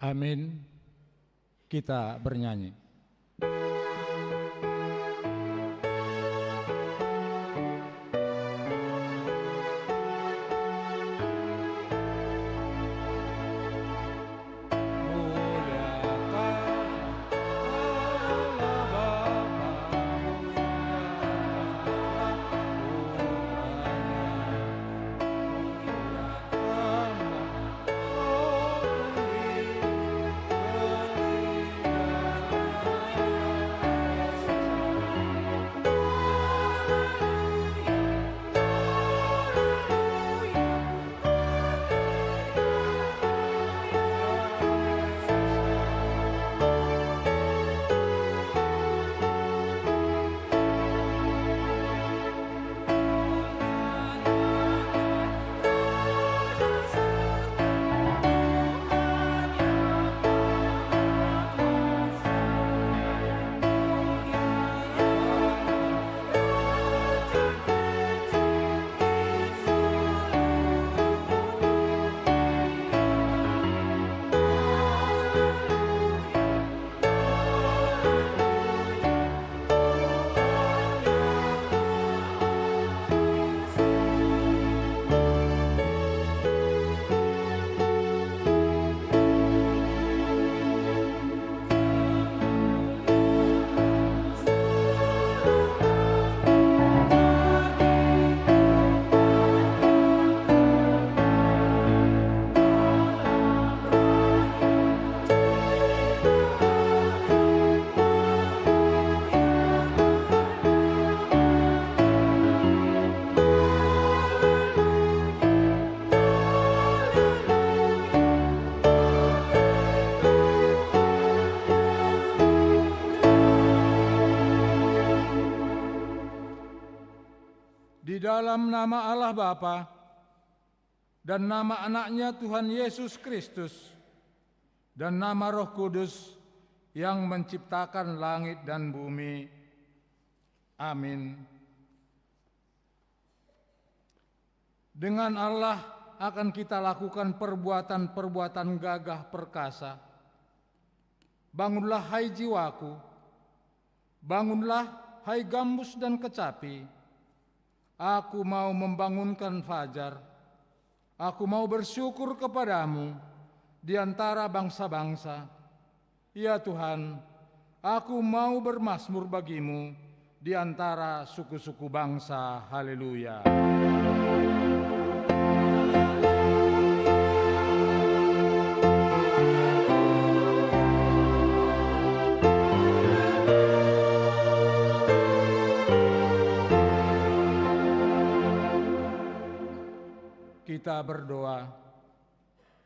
Amin. Kita bernyanyi. Di dalam nama Allah Bapa dan nama anaknya Tuhan Yesus Kristus dan nama Roh Kudus yang menciptakan langit dan bumi. Amin. Dengan Allah akan kita lakukan perbuatan-perbuatan gagah perkasa. Bangunlah hai jiwaku, bangunlah hai gambus dan kecapi. Aku mau membangunkan fajar, aku mau bersyukur kepadamu di antara bangsa-bangsa. Ya Tuhan, aku mau bermazmur bagimu di antara suku-suku bangsa. Haleluya. Kita berdoa.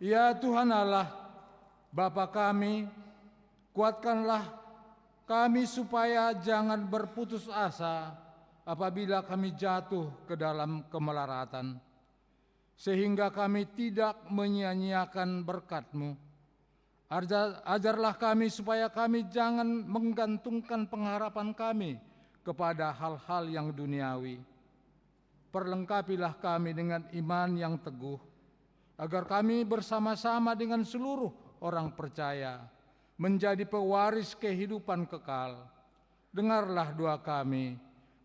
Ya Tuhan Allah, Bapa kami, kuatkanlah kami supaya jangan berputus asa apabila kami jatuh ke dalam kemelaratan, sehingga kami tidak menyia-nyiakan berkat-Mu. Ajarlah kami supaya kami jangan menggantungkan pengharapan kami kepada hal-hal yang duniawi. Perlengkapilah kami dengan iman yang teguh, agar kami bersama-sama dengan seluruh orang percaya menjadi pewaris kehidupan kekal. Dengarlah doa kami,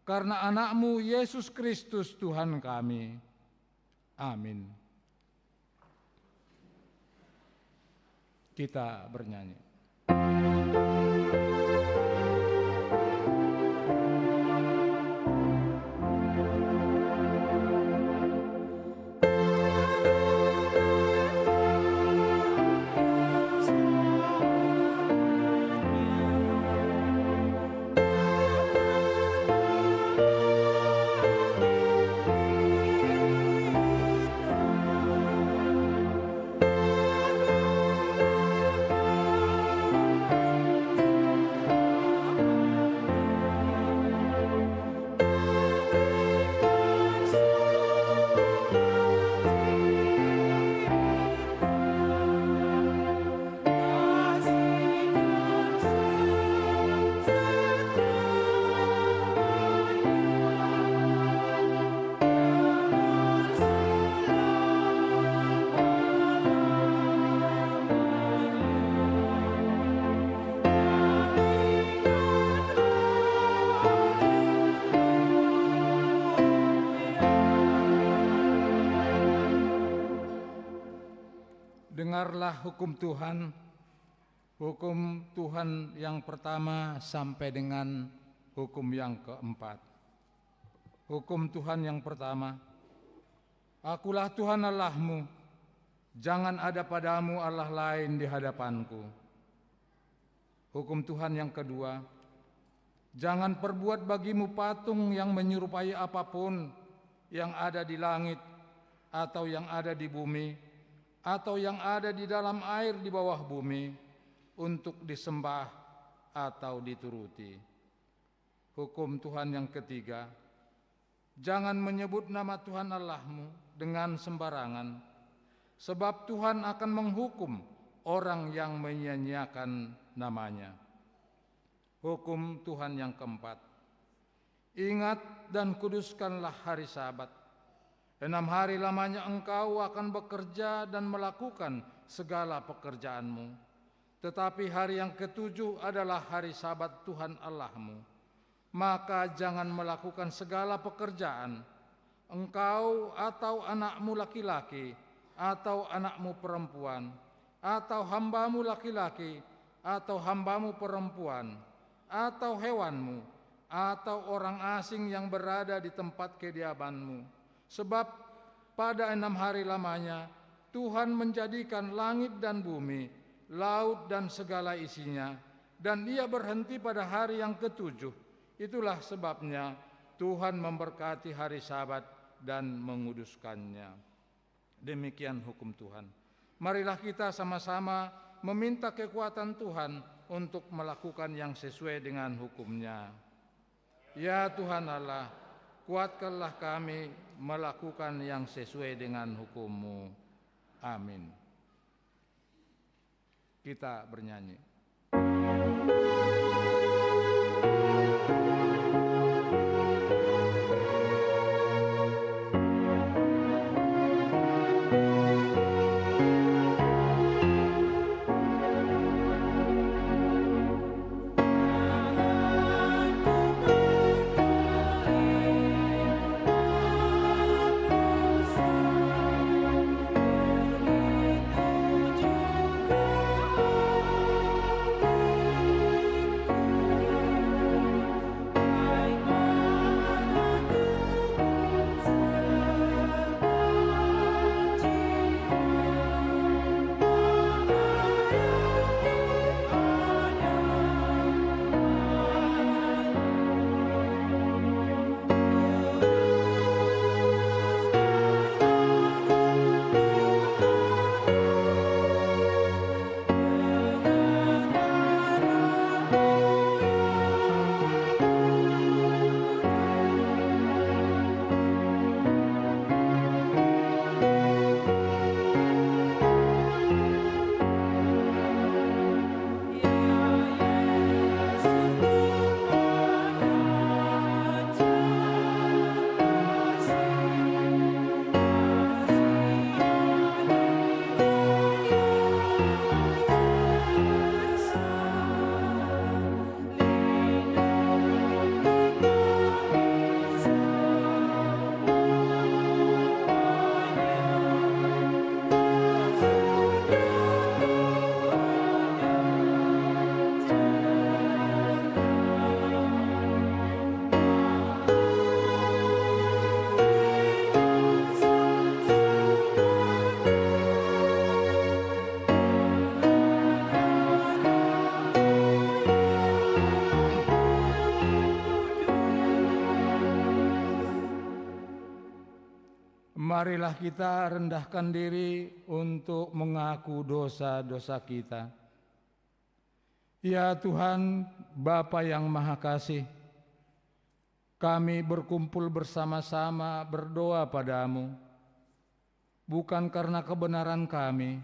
karena anak-Mu Yesus Kristus Tuhan kami. Amin. Kita bernyanyi. dengarlah hukum Tuhan yang pertama sampai dengan hukum yang keempat. Hukum Tuhan yang pertama, Akulah Tuhan Allahmu, jangan ada padamu Allah lain di hadapanku. Hukum Tuhan yang kedua, jangan perbuat bagimu patung yang menyerupai apapun yang ada di langit atau yang ada di bumi atau yang ada di dalam air di bawah bumi untuk disembah atau dituruti. Hukum Tuhan yang ketiga, jangan menyebut nama Tuhan Allahmu dengan sembarangan, sebab Tuhan akan menghukum orang yang menyia-nyiakan namanya. Hukum Tuhan yang keempat, ingat dan kuduskanlah hari Sabat. 6 hari lamanya engkau akan bekerja dan melakukan segala pekerjaanmu. Tetapi hari yang ketujuh adalah hari Sabat Tuhan Allahmu. Maka jangan melakukan segala pekerjaan, engkau atau anakmu laki-laki, atau anakmu perempuan, atau hambamu laki-laki, atau hambamu perempuan, atau hewanmu, atau orang asing yang berada di tempat kediamanmu. Sebab pada 6 hari lamanya Tuhan menjadikan langit dan bumi, laut dan segala isinya, dan Ia berhenti pada hari yang ketujuh. Itulah sebabnya Tuhan memberkati hari Sabat dan menguduskannya. Demikian hukum Tuhan. Marilah kita sama-sama meminta kekuatan Tuhan untuk melakukan yang sesuai dengan hukum-Nya. Ya Tuhan Allah, kuatkanlah kami melakukan yang sesuai dengan hukum-Mu. Amin. Kita bernyanyi. Marilah kita rendahkan diri untuk mengaku dosa-dosa kita. Ya Tuhan, Bapa yang Maha Kasih, kami berkumpul bersama-sama berdoa padamu, bukan karena kebenaran kami,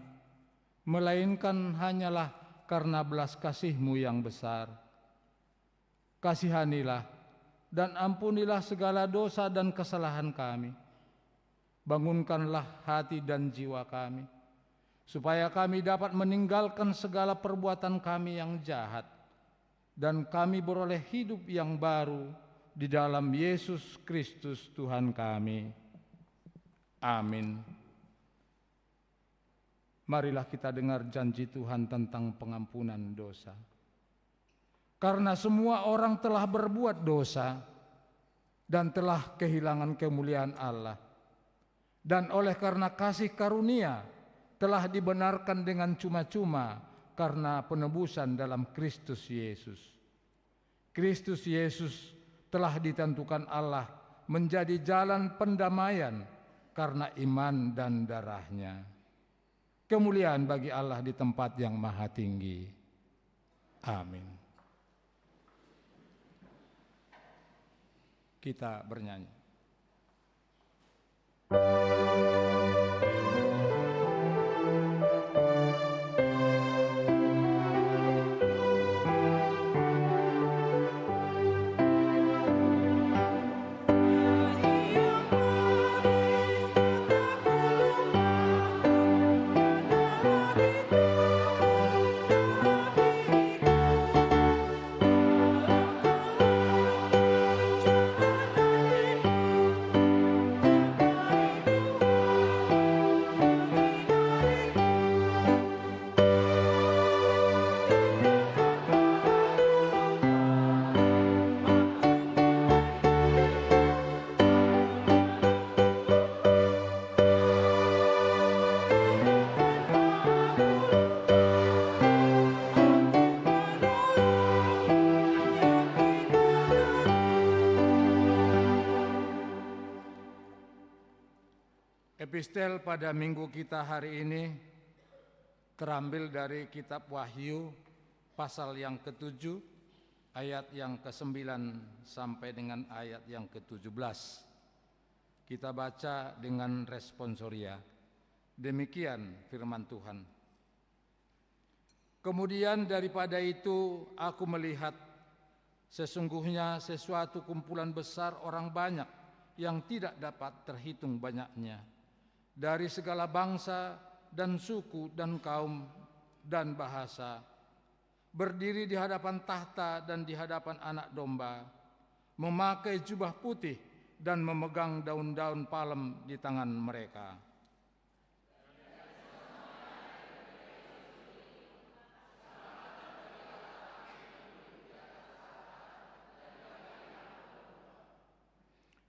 melainkan hanyalah karena belas kasih-Mu yang besar. Kasihanilah dan ampunilah segala dosa dan kesalahan kami. Bangunkanlah hati dan jiwa kami, supaya kami dapat meninggalkan segala perbuatan kami yang jahat, dan kami beroleh hidup yang baru di dalam Yesus Kristus Tuhan kami. Amin. Marilah kita dengar janji Tuhan tentang pengampunan dosa. Karena semua orang telah berbuat dosa dan telah kehilangan kemuliaan Allah. Dan oleh karena kasih karunia telah dibenarkan dengan cuma-cuma karena penebusan dalam Kristus Yesus. Kristus Yesus telah ditentukan Allah menjadi jalan pendamaian karena iman dan darah-Nya. Kemuliaan bagi Allah di tempat yang maha tinggi. Amin. Kita bernyanyi. Epistel pada minggu kita hari ini terambil dari kitab Wahyu pasal yang ke-7 ayat yang ke-9 sampai dengan ayat yang ke-17. Kita baca dengan responsoria. Demikian firman Tuhan. Kemudian daripada itu aku melihat sesungguhnya sesuatu kumpulan besar orang banyak yang tidak dapat terhitung banyaknya, dari segala bangsa dan suku dan kaum dan bahasa, berdiri di hadapan tahta dan di hadapan Anak Domba, memakai jubah putih dan memegang daun-daun palem di tangan mereka.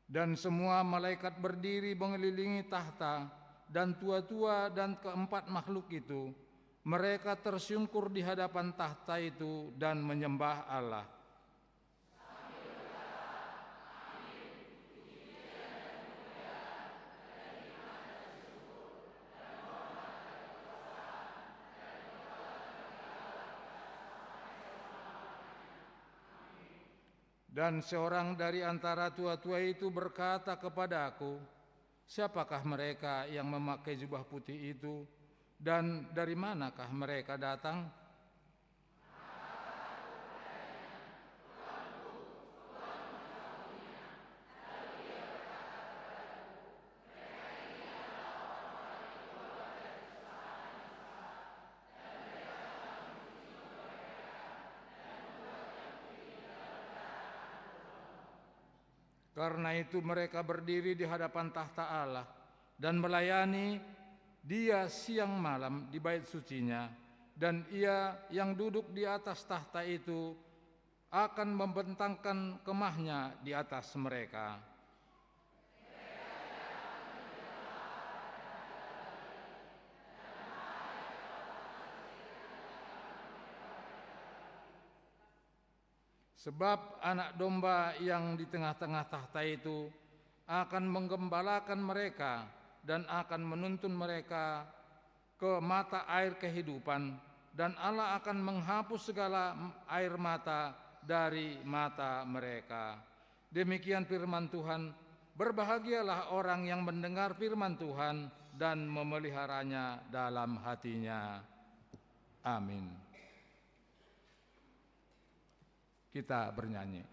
Dan semua malaikat berdiri mengelilingi tahta dan tua-tua dan keempat makhluk itu. Mereka tersungkur di hadapan tahta itu dan menyembah Allah. Dan seorang dari antara tua-tua itu berkata kepada aku, siapakah mereka yang memakai jubah putih itu, dan dari manakah mereka datang? Karena itu mereka berdiri di hadapan tahta Allah dan melayani Dia siang malam di bait sucinya, dan Ia yang duduk di atas tahta itu akan membentangkan kemahnya di atas mereka. Sebab Anak Domba yang di tengah-tengah tahta itu akan menggembalakan mereka dan akan menuntun mereka ke mata air kehidupan, dan Allah akan menghapus segala air mata dari mata mereka. Demikian firman Tuhan. Berbahagialah orang yang mendengar firman Tuhan dan memeliharanya dalam hatinya. Amin. Kita bernyanyi.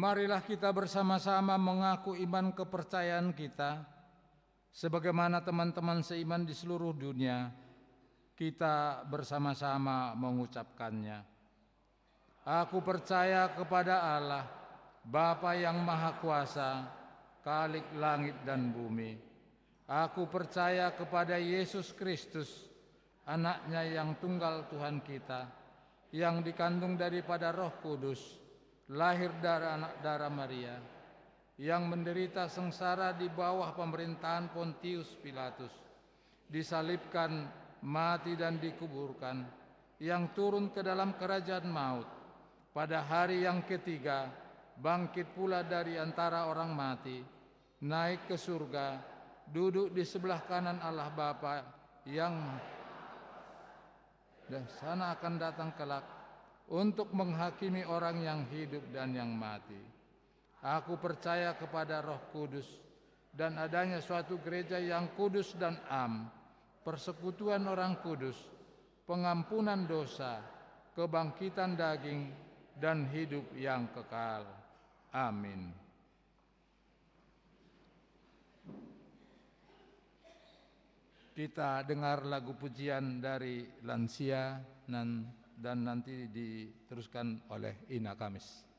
Marilah kita bersama-sama mengaku iman kepercayaan kita, sebagaimana teman-teman seiman di seluruh dunia, kita bersama-sama mengucapkannya. Aku percaya kepada Allah, Bapa yang Maha Kuasa, Khalik langit dan bumi. Aku percaya kepada Yesus Kristus, Anaknya yang tunggal Tuhan kita, yang dikandung daripada Roh Kudus, lahir dari anak darah Maria, yang menderita sengsara di bawah pemerintahan Pontius Pilatus, disalibkan, mati dan dikuburkan, yang turun ke dalam kerajaan maut, pada hari yang ketiga bangkit pula dari antara orang mati, naik ke surga, duduk di sebelah kanan Allah Bapa yang dan sana akan datang kelak untuk menghakimi orang yang hidup dan yang mati. Aku percaya kepada Roh Kudus dan adanya suatu gereja yang kudus dan am, persekutuan orang kudus, pengampunan dosa, kebangkitan daging, dan hidup yang kekal. Amin. Kita dengar lagu pujian dari Lansia dan nanti diteruskan oleh Ina Kamis.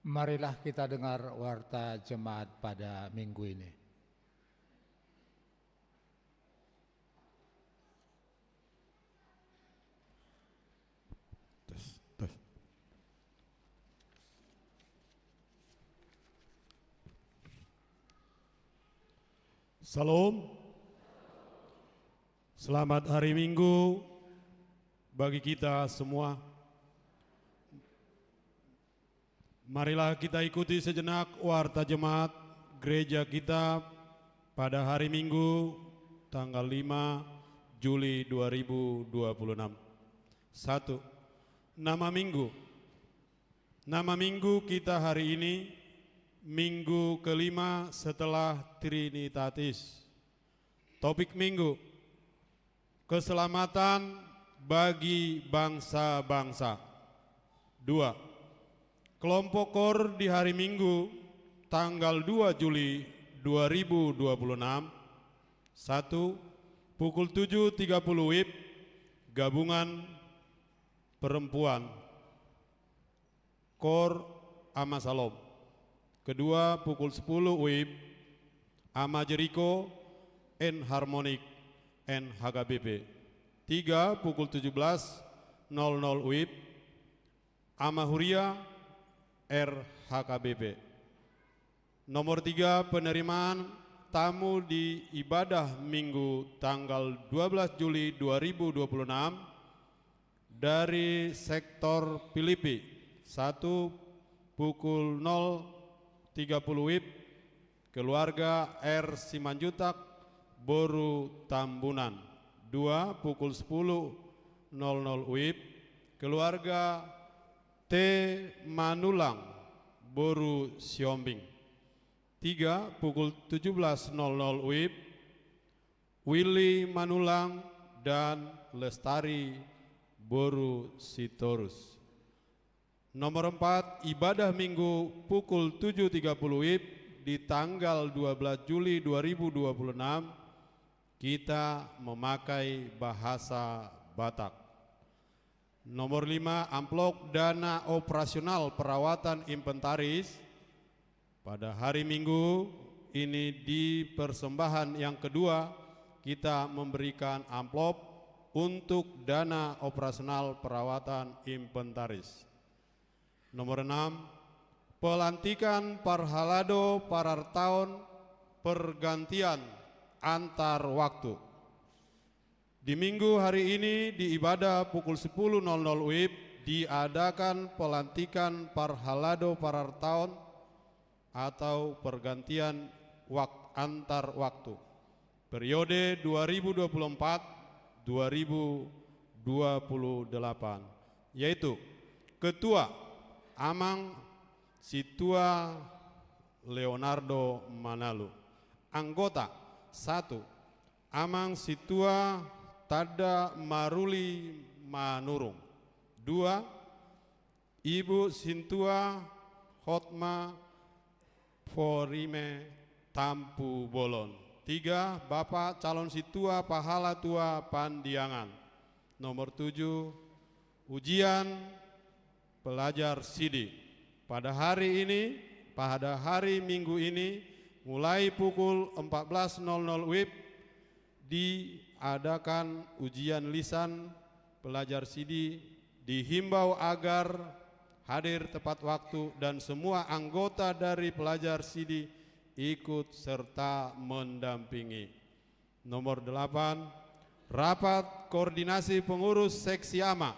Marilah kita dengar warta jemaat pada minggu ini. Salam. Selamat hari Minggu bagi kita semua. Marilah kita ikuti sejenak warta jemaat gereja kita pada hari Minggu tanggal 5 Juli 2026. 1. Nama Minggu. Nama Minggu kita hari ini Minggu kelima setelah Trinitatis. Topik Minggu, keselamatan bagi bangsa-bangsa. 2. Kelompok KOR di hari Minggu tanggal 2 Juli 2026. 1. Pukul 7.30 WIB Gabungan Perempuan KOR Ama Salom. Kedua, pukul 10 WIB Ama Jeriko N Harmonik N HKBP. 3. Pukul 17.00 WIB Ama Huria RHKBP. Nomor 3, penerimaan tamu di ibadah Minggu tanggal 12 Juli 2026 dari sektor Filipi. 1. Pukul 0.30 WIB keluarga R Simanjutak Boru Tambunan. 2. Pukul 10.00 WIB keluarga T Manulang Boru Siombing. 3. Pukul 17.00 WIB Willy Manulang dan Lestari Boru Sitorus. Nomor 4, ibadah Minggu pukul 7.30 WIB di tanggal 12 Juli 2026 kita memakai bahasa Batak. Nomor 5, amplop dana operasional perawatan inventaris pada hari Minggu ini di persembahan yang kedua kita memberikan amplop untuk dana operasional perawatan inventaris. Nomor 6, pelantikan Parhalado Parartaon pergantian antar waktu. Di minggu hari ini di ibadah pukul 10.00 WIB diadakan pelantikan Parhalado Parartaon atau pergantian antar waktu periode 2024-2028, yaitu Ketua Amang Situa Leonardo Manalu. Anggota 1. Amang Situa Tada Maruli Manurung. 2. Ibu Sintua Hotma Forime Tampu Bolon. 3. Bapak calon Situa Pahala Tua Pandiangan. Nomor 7. Ujian pelajar Sidi. Pada hari Minggu ini mulai pukul 14.00 WIB diadakan ujian lisan pelajar Sidi. Dihimbau agar hadir tepat waktu dan semua anggota dari pelajar Sidi ikut serta mendampingi. Nomor 8, rapat koordinasi pengurus seksi AMA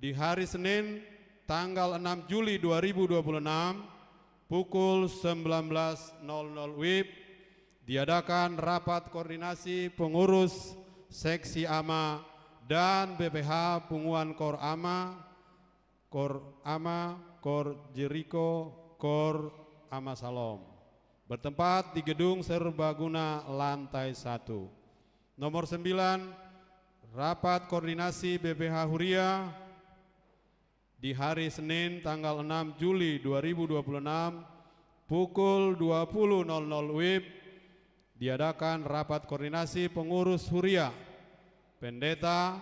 di hari Senin tanggal 6 Juli 2026 pukul 19.00 WIB diadakan rapat koordinasi pengurus seksi AMA dan BPH Punguan KOR AMA, KOR Jeriko, KOR Ama Salom, bertempat di Gedung Serbaguna lantai 1. Nomor 9, rapat koordinasi BPH Huria di hari Senin tanggal 6 Juli 2026 pukul 20.00 WIB diadakan rapat koordinasi pengurus Huria, Pendeta,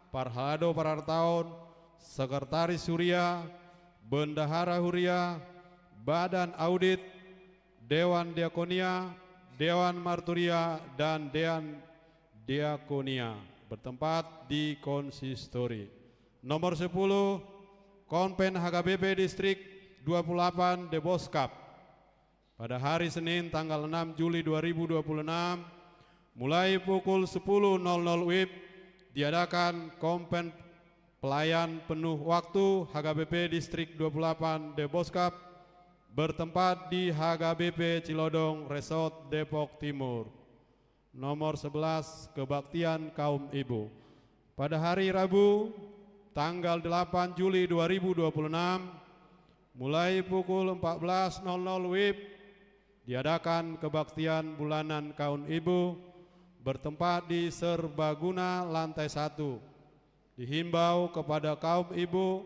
Parhalado Parartaon, Sekretaris Huria, Bendahara Huria, Badan Audit, Dewan Diakonia, Dewan Marturia, dan Dewan Diakonia bertempat di konsistori. Nomor 10, Konpen HKBP Distrik 28 Deboskap. Pada hari Senin tanggal 6 Juli 2026 mulai pukul 10.00 WIB diadakan Konpen Pelayan Penuh Waktu HKBP Distrik 28 Deboskap bertempat di HKBP Cilodong Resort Depok Timur. Nomor 11, Kebaktian Kaum Ibu. Pada hari Rabu tanggal 8 Juli 2026 mulai pukul 14.00 WIB diadakan kebaktian bulanan kaum ibu bertempat di Serbaguna lantai 1. Dihimbau kepada kaum ibu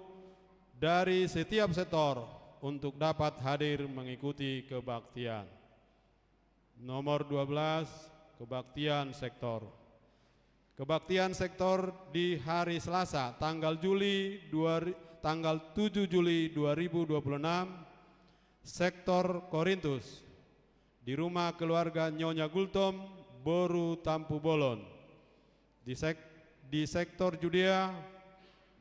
dari setiap sektor untuk dapat hadir mengikuti kebaktian. Nomor 12, kebaktian sektor. Kebaktian sektor di hari Selasa tanggal 7 Juli 2026 sektor Korintus di rumah keluarga Nyonya Gultom, Boru Tampu Bolon. Di sektor Judea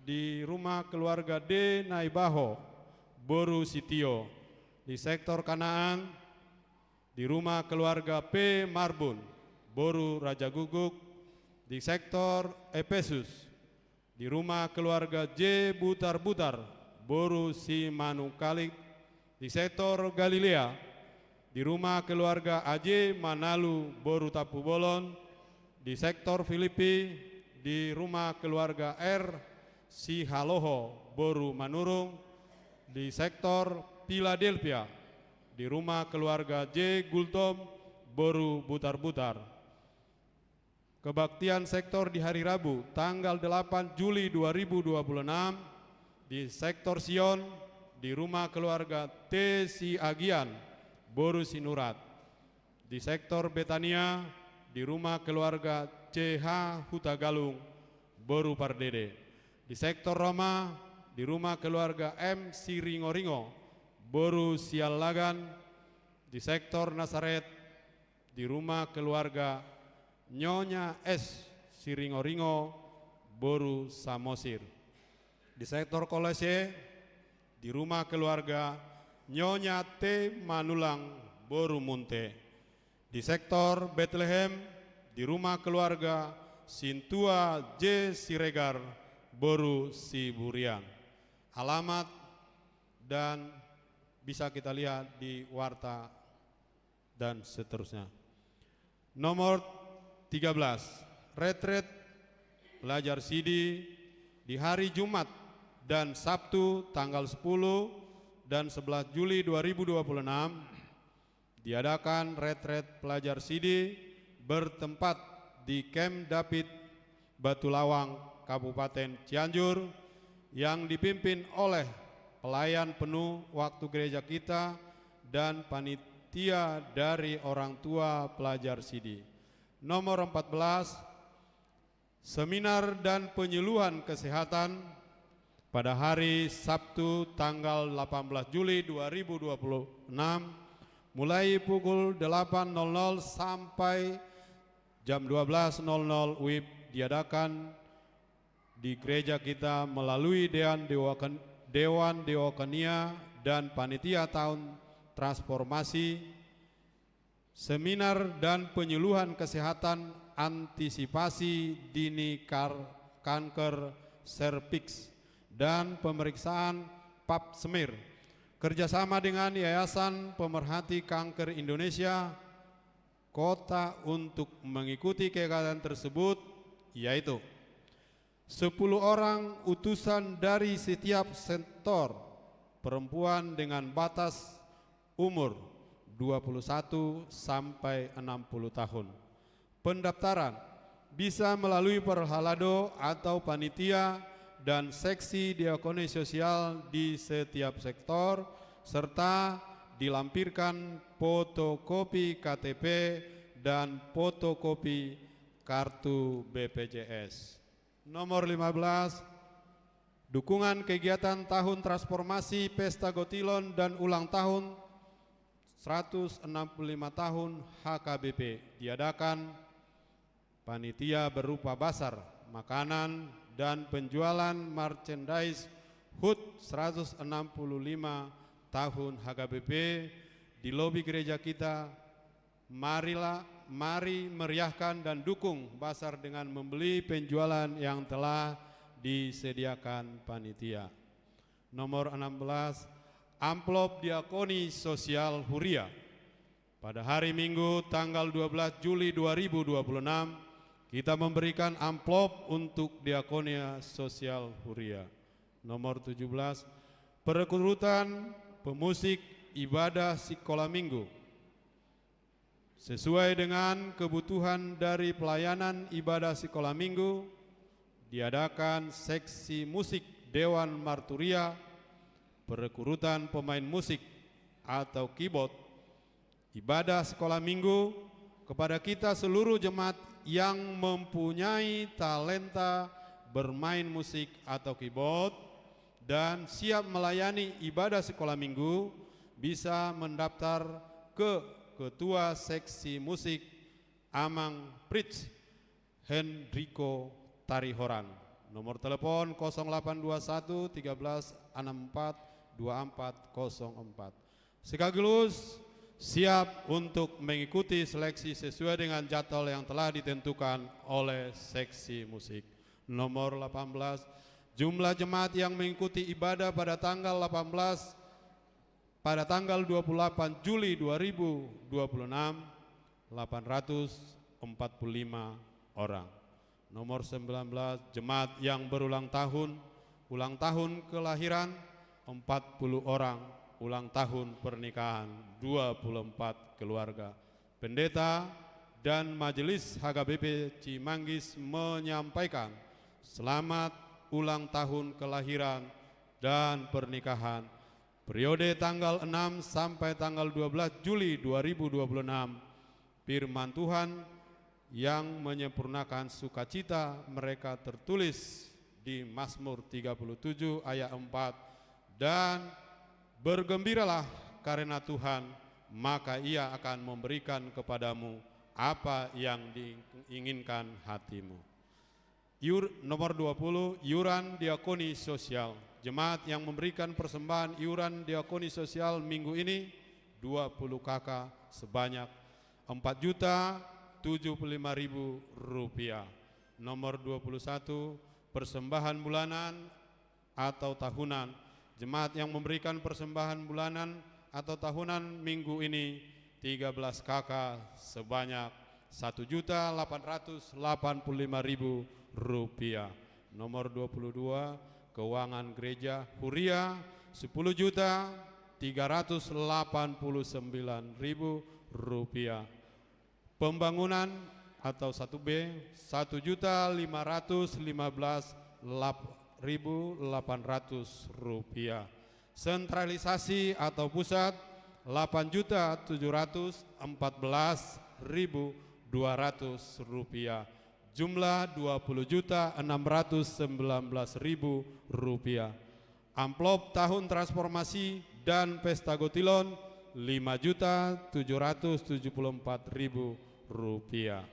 di rumah keluarga D Naibaho, Boru Sitio. Di sektor Kanaan di rumah keluarga P Marbun, Boru Raja Guguk. Di sektor Efesus di rumah keluarga J Butar-Butar, Boru Simanukalik. Di sektor Galilea di rumah keluarga AJ Manalu, Boru Tapu Bolon. Di sektor Filipi di rumah keluarga R Sihaloho, Boru Manurung. Di sektor Philadelphia di rumah keluarga J Gultom, Boru Butar-Butar. Kebaktian sektor di hari Rabu tanggal 8 Juli 2026 di sektor Sion di rumah keluarga T Siagian, Boru Sinurat. Di sektor Betania di rumah keluarga CH Hutagalung, Boru Pardede. Di sektor Roma di rumah keluarga M Siringoringo, Boru Sialagan. Di sektor Nasaret di rumah keluarga Nyonya S Siringoringo, Boru Samosir. Di sektor Kolese di rumah keluarga Nyonya T Manulang, Boru Munte. Di sektor Bethlehem di rumah keluarga Sintua J Siregar, Boru Siburian. Alamat dan bisa kita lihat di warta dan seterusnya. Nomor 13, retret pelajar Sidi di hari Jumat dan Sabtu tanggal 10 dan 11 Juli 2026 diadakan retret pelajar Sidi bertempat di Camp David Batu Lawang, Kabupaten Cianjur yang dipimpin oleh pelayan penuh waktu gereja kita dan panitia dari orang tua pelajar Sidi. Nomor 14, seminar dan penyuluhan kesehatan pada hari Sabtu tanggal 18 Juli 2026 mulai pukul 8.00 sampai jam 12.00 WIB diadakan di gereja kita melalui Dewan Diakonia dan Panitia Tahun Transformasi. Seminar dan penyuluhan kesehatan antisipasi dini kanker serviks dan pemeriksaan pap smear kerjasama dengan Yayasan Pemerhati Kanker Indonesia Kota untuk mengikuti kegiatan tersebut, yaitu 10 orang utusan dari setiap sektor perempuan dengan batas umur 21 sampai 60 tahun. Pendaftaran bisa melalui Perhalado atau panitia dan seksi diakoni sosial di setiap sektor, serta dilampirkan fotokopi KTP dan fotokopi kartu BPJS. Nomor 15, dukungan kegiatan tahun transformasi Pesta Gotilon dan ulang tahun 165 tahun HKBP diadakan panitia berupa basar, makanan, dan penjualan merchandise HUT 165 tahun HKBP di lobi gereja kita. Mari meriahkan dan dukung basar dengan membeli penjualan yang telah disediakan panitia. Nomor 16, amplop diakoni sosial Huria. Pada hari Minggu tanggal 12 Juli 2026, kita memberikan amplop untuk diakonia sosial Huria. Nomor 17, perekrutan pemusik ibadah sekolah minggu. Sesuai dengan kebutuhan dari pelayanan ibadah sekolah minggu, diadakan seksi musik Dewan Marturia, perekrutan pemain musik atau keyboard, ibadah sekolah minggu kepada kita seluruh jemaat yang mempunyai talenta bermain musik atau keyboard dan siap melayani ibadah sekolah minggu, bisa mendaftar ke Ketua Seksi Musik Amang Prits Henrico Tarihoran. Nomor telepon 0821 13 64 2404. Sekaligus siap untuk mengikuti seleksi sesuai dengan jadwal yang telah ditentukan oleh seksi musik. Nomor 18, jumlah jemaat yang mengikuti ibadah pada tanggal 28 Juli 2026 845 orang. Nomor 19, jemaat yang berulang tahun kelahiran 40 orang, ulang tahun pernikahan 24 keluarga. Pendeta dan Majelis HKBP Cimanggis menyampaikan selamat ulang tahun kelahiran dan pernikahan periode tanggal 6 sampai tanggal 12 Juli 2026. Firman Tuhan yang menyempurnakan sukacita mereka tertulis di Mazmur 37 ayat 4, dan bergembiralah karena Tuhan, maka Ia akan memberikan kepadamu apa yang diinginkan hatimu. Nomor 20, iuran diakoni sosial. Jemaat yang memberikan persembahan iuran diakoni sosial minggu ini 20 KK sebanyak Rp4.075.000. Nomor 21, persembahan bulanan atau tahunan. Jemaat yang memberikan persembahan bulanan atau tahunan minggu ini 13 KK sebanyak Rp1.885.000. Nomor 22, keuangan gereja Huria Rp10.389.000. Pembangunan atau 1B Rp1.515.800. Sentralisasi atau pusat Rp8.714.200. Jumlah Rp20.619.000. Amplop tahun transformasi dan pesta Gotilon Rp5.774.000.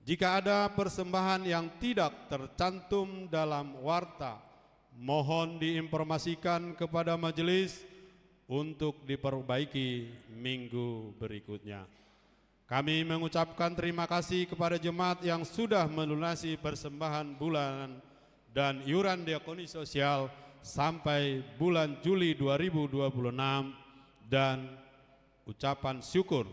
Jika ada persembahan yang tidak tercantum dalam warta, mohon diinformasikan kepada majelis untuk diperbaiki minggu berikutnya. Kami mengucapkan terima kasih kepada jemaat yang sudah melunasi persembahan bulanan dan iuran diakoni sosial sampai bulan Juli 2026, dan ucapan syukur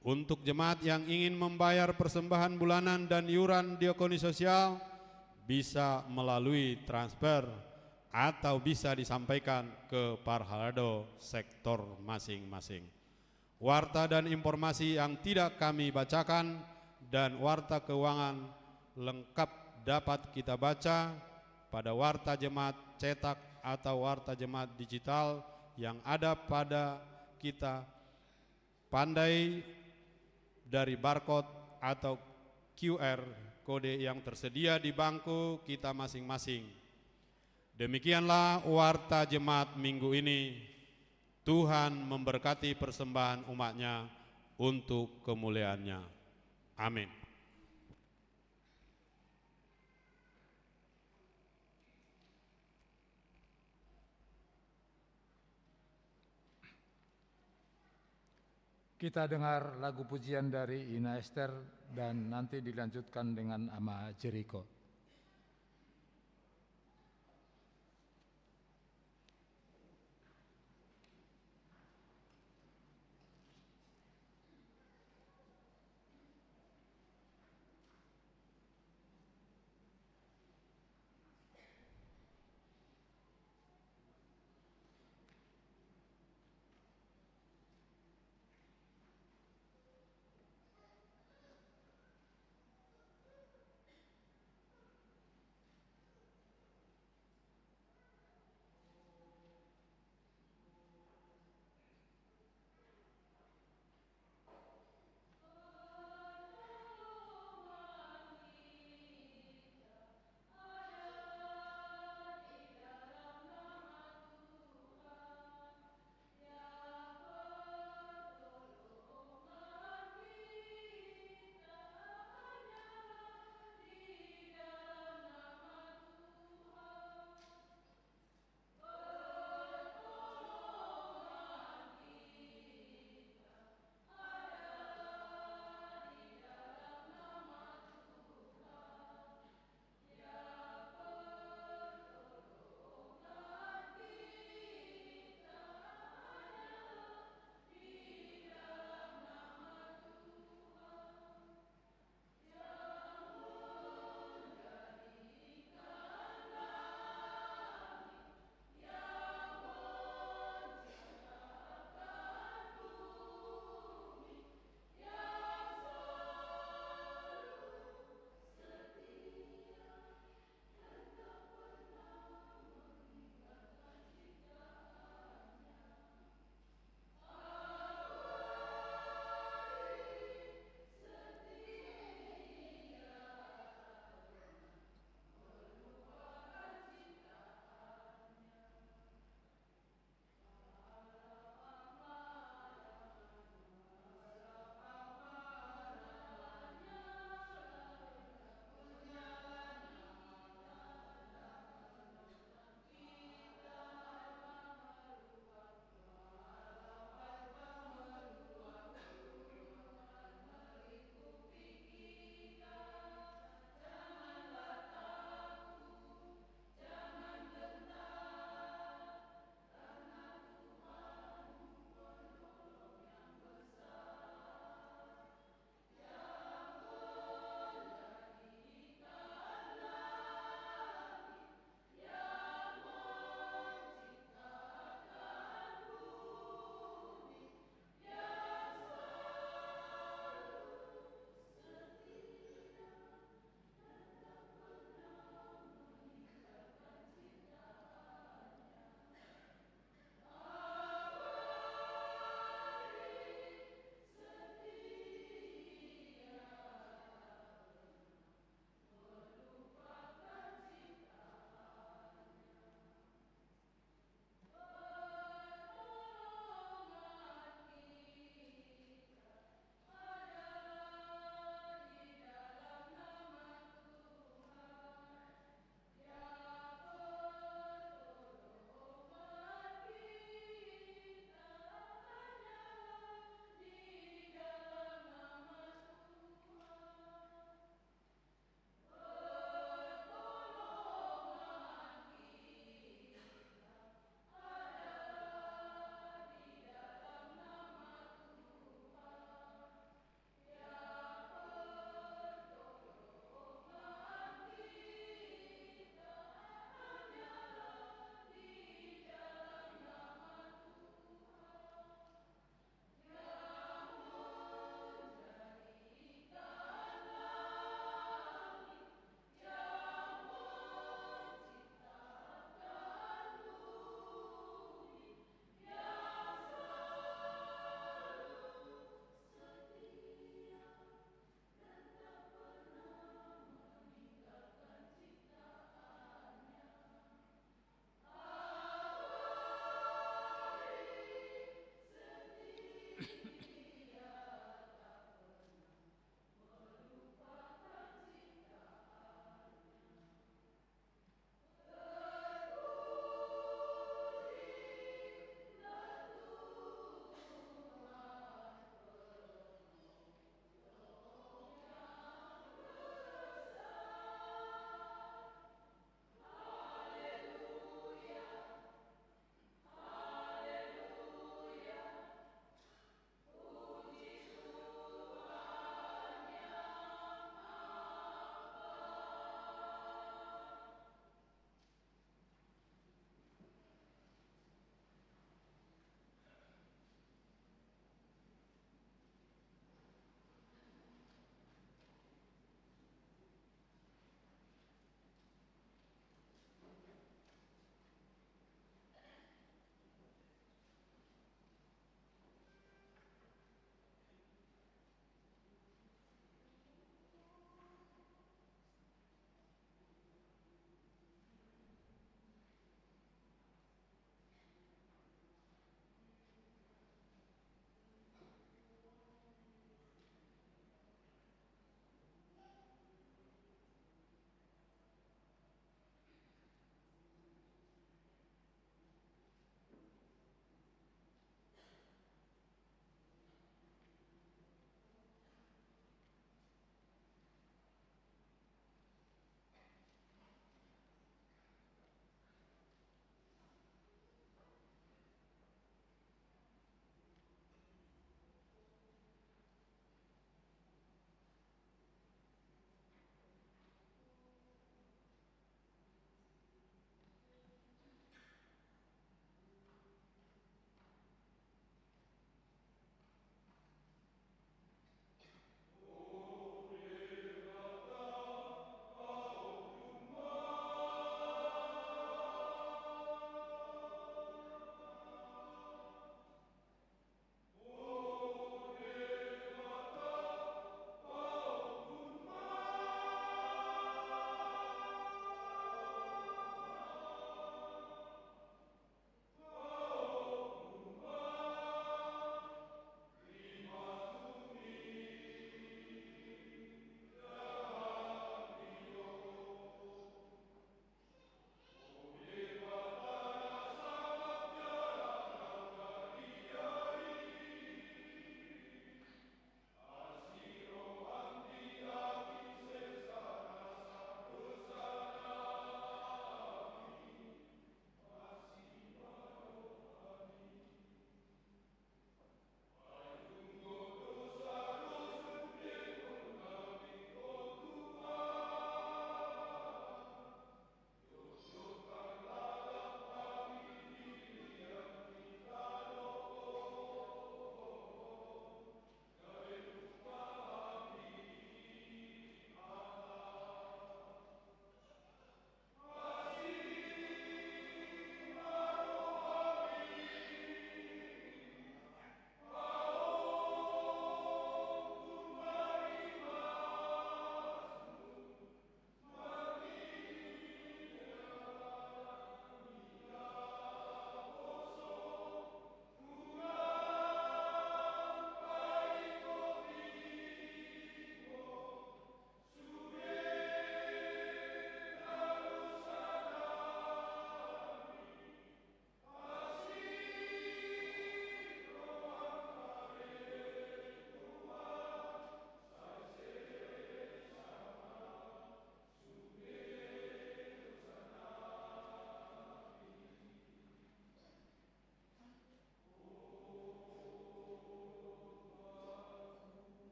untuk jemaat yang ingin membayar persembahan bulanan dan iuran diakoni sosial bisa melalui transfer atau bisa disampaikan ke Parhalado sektor masing-masing. Warta dan informasi yang tidak kami bacakan dan warta keuangan lengkap dapat kita baca pada warta jemaat cetak atau warta jemaat digital yang ada pada kita, pandai dari barcode atau QR kode yang tersedia di bangku kita masing-masing. Demikianlah warta jemaat minggu ini. Tuhan memberkati persembahan umatnya untuk kemuliaannya. Amin. Kita dengar lagu pujian dari Ina Esther dan nanti dilanjutkan dengan Ama Jericho.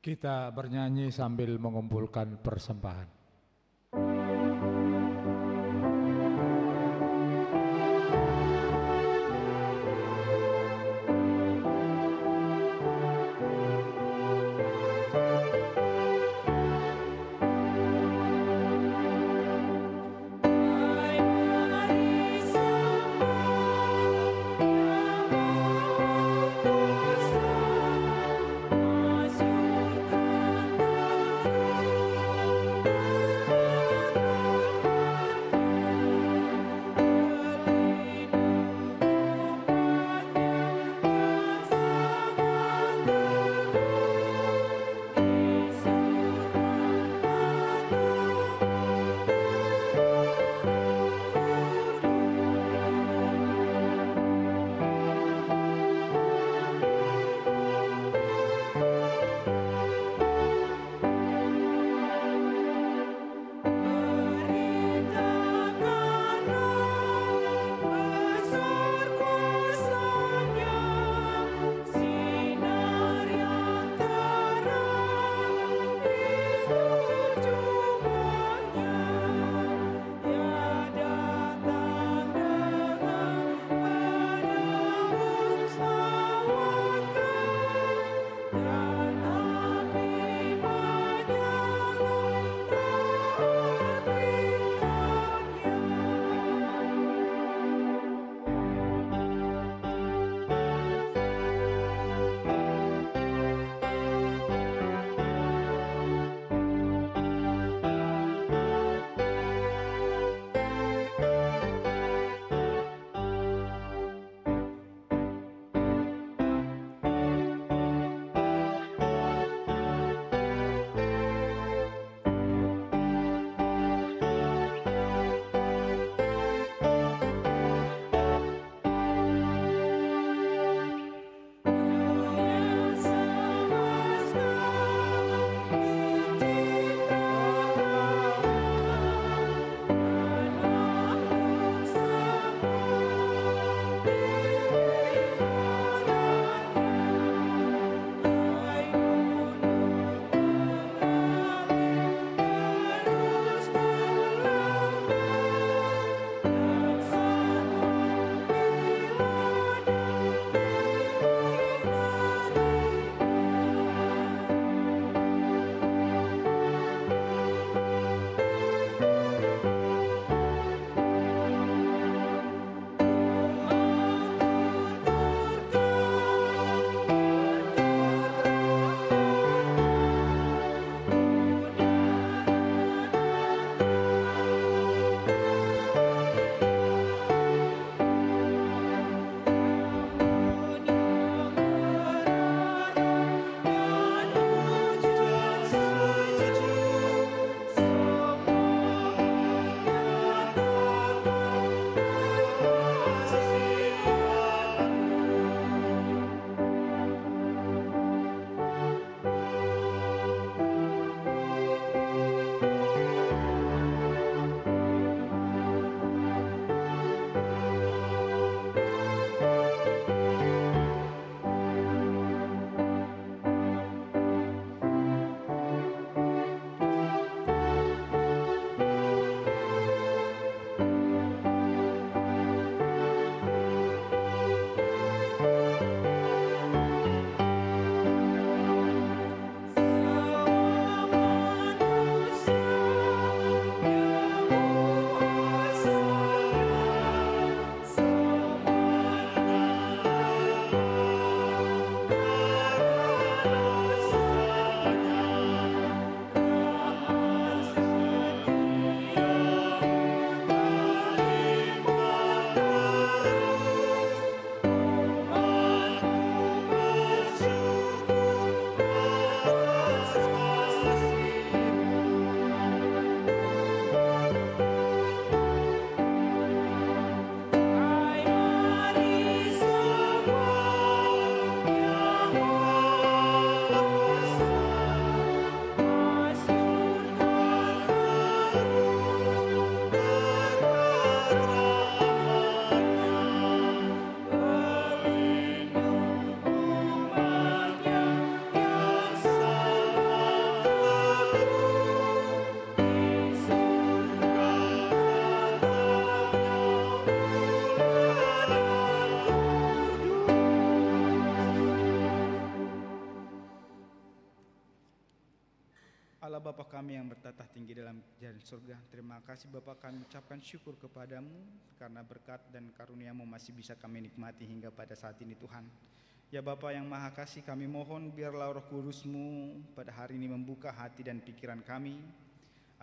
Kita bernyanyi sambil mengumpulkan persembahan. Masukkan Allah Bapa kami yang bertatah tinggi dalam kerajaan surga, terima kasih Bapa, kami ucapkan syukur kepadamu karena berkat dan karuniamu masih bisa kami nikmati hingga pada saat ini Tuhan. Ya Bapa yang Maha Kasih, kami mohon biarlah Roh Kudus-Mu pada hari ini membuka hati dan pikiran kami,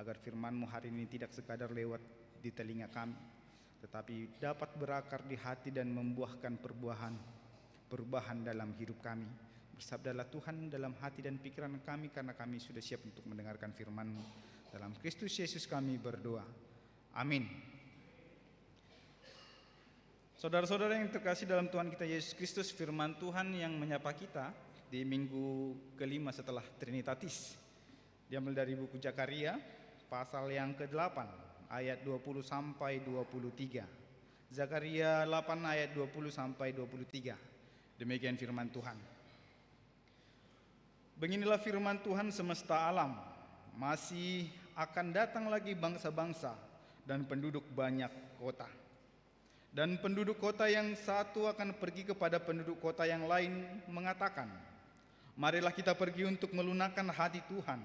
agar firman-Mu hari ini tidak sekadar lewat di telinga kami, tetapi dapat berakar di hati dan membuahkan perubahan dalam hidup kami. Bersabdalah Tuhan dalam hati dan pikiran kami, karena kami sudah siap untuk mendengarkan firman-Mu. Dalam Kristus Yesus kami berdoa. Amin. Saudara-saudara yang terkasih dalam Tuhan kita Yesus Kristus, firman Tuhan yang menyapa kita di minggu kelima setelah Trinitatis diambil dari buku Zakaria pasal yang ke-8 ayat 20 sampai 23. Zakaria 8 ayat 20 sampai 23. Demikian firman Tuhan. Beginilah firman Tuhan semesta alam, masih akan datang lagi bangsa-bangsa dan penduduk banyak kota. Dan penduduk kota yang satu akan pergi kepada penduduk kota yang lain mengatakan, marilah kita pergi untuk melunakkan hati Tuhan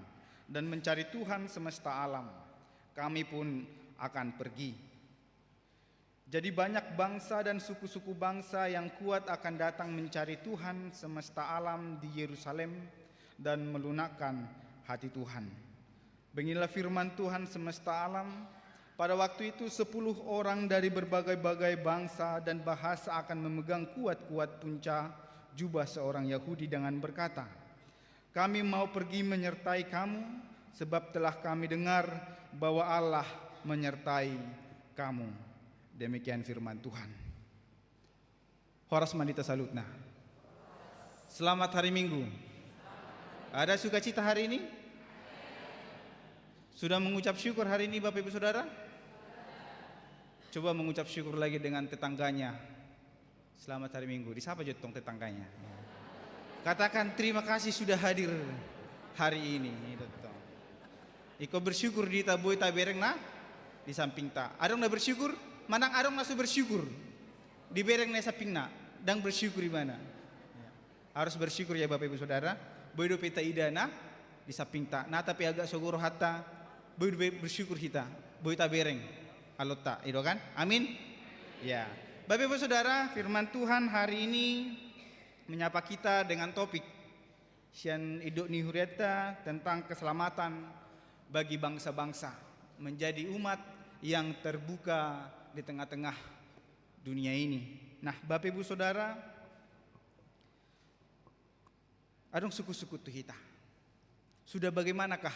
dan mencari Tuhan semesta alam. Kami pun akan pergi. Jadi banyak bangsa dan suku-suku bangsa yang kuat akan datang mencari Tuhan semesta alam di Yerusalem dan melunakkan hati Tuhan. Beginilah firman Tuhan semesta alam. Pada waktu itu 10 orang dari berbagai-bagai bangsa dan bahasa akan memegang kuat-kuat punca jubah seorang Yahudi dengan berkata, kami mau pergi menyertai kamu, sebab telah kami dengar bahwa Allah menyertai kamu. Demikian firman Tuhan. Horas Mandita Salutna. Selamat hari Minggu. Ada sukacita hari ini? Sudah mengucap syukur hari ini Bapak Ibu Saudara? Coba mengucap syukur lagi dengan tetangganya. Selamat hari Minggu. Disapa jotong tetangganya. Katakan terima kasih sudah hadir hari ini. Iko bersyukur di taboy tabereng na di samping ta. Adong na bersyukur, manang adong na bersyukur. Di bereng na samping na, dang bersyukur di mana? Harus bersyukur ya Bapak Ibu Saudara. Boy do peta idana di samping ta. Nah tapi agak sogoro hatta, boy bersyukur kita. Boy tabereng. Alota, itu kan? Amin. Ya. Bapak Ibu Saudara, firman Tuhan hari ini menyapa kita dengan topik Sian Iduk Nihuriata tentang keselamatan bagi bangsa-bangsa, menjadi umat yang terbuka di tengah-tengah dunia ini. Nah, Bapak Ibu Saudara, adong suku-suku kita. Sudah bagaimanakah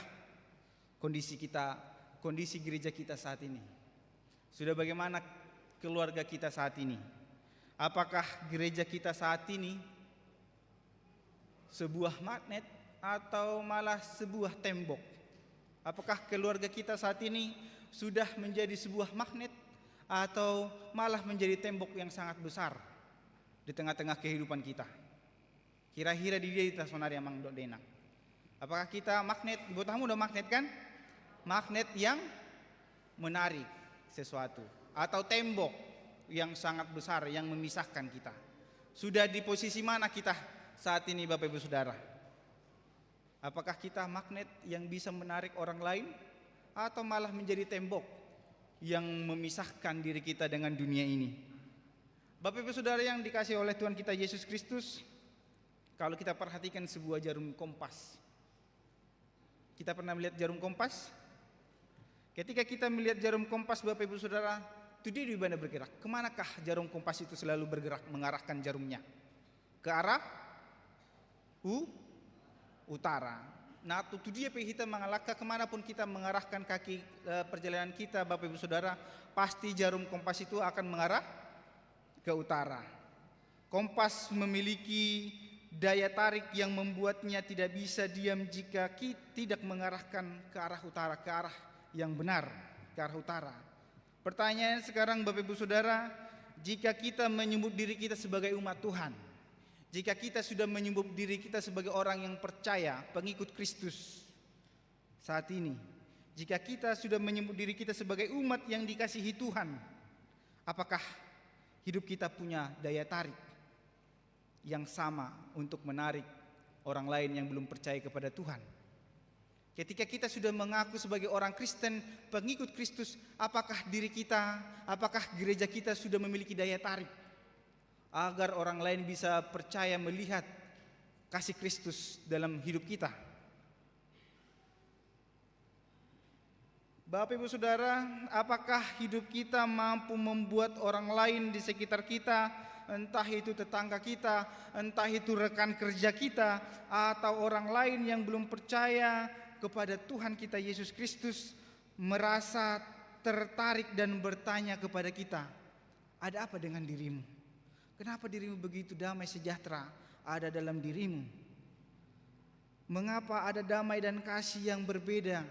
kondisi kita, kondisi gereja kita saat ini? Sudah bagaimana keluarga kita saat ini? Apakah gereja kita saat ini sebuah magnet atau malah sebuah tembok? Apakah keluarga kita saat ini sudah menjadi sebuah magnet atau malah menjadi tembok yang sangat besar di tengah-tengah kehidupan kita? Kira-kira di dia kita sonari amang dok denak. Apakah kita magnet? Buat kamu udah magnet kan? Magnet yang menarik sesuatu atau tembok yang sangat besar yang memisahkan kita. Sudah di posisi mana kita saat ini Bapak Ibu Saudara? Apakah kita magnet yang bisa menarik orang lain atau malah menjadi tembok yang memisahkan diri kita dengan dunia ini? Bapak Ibu Saudara yang dikasihi oleh Tuhan kita Yesus Kristus, kalau kita perhatikan sebuah jarum kompas. Kita pernah melihat jarum kompas? Ketika kita melihat jarum kompas Bapak Ibu Saudara, itu dia di mana bergerak? Kemanakah jarum kompas itu selalu bergerak mengarahkan jarumnya? Ke arah utara. Nah itu dia kita mengalahkan kemanapun kita mengarahkan kaki perjalanan kita Bapak Ibu Saudara, pasti jarum kompas itu akan mengarah ke utara. Kompas memiliki daya tarik yang membuatnya tidak bisa diam jika kita tidak mengarahkan ke arah utara, ke arah yang benar, ke arah utara. Pertanyaan sekarang Bapak Ibu Saudara, jika kita menyebut diri kita sebagai umat Tuhan, jika kita sudah menyebut diri kita sebagai orang yang percaya, pengikut Kristus saat ini, jika kita sudah menyebut diri kita sebagai umat yang dikasihi Tuhan, apakah hidup kita punya daya tarik yang sama untuk menarik orang lain yang belum percaya kepada Tuhan? Ketika kita sudah mengaku sebagai orang Kristen, pengikut Kristus, apakah diri kita, apakah gereja kita sudah memiliki daya tarik agar orang lain bisa percaya melihat kasih Kristus dalam hidup kita? Bapak Ibu Saudara, apakah hidup kita mampu membuat orang lain di sekitar kita, entah itu tetangga kita, entah itu rekan kerja kita, atau orang lain yang belum percaya kepada Tuhan kita Yesus Kristus, merasa tertarik dan bertanya kepada kita, ada apa dengan dirimu? Kenapa dirimu begitu damai sejahtera ada dalam dirimu? Mengapa ada damai dan kasih yang berbeda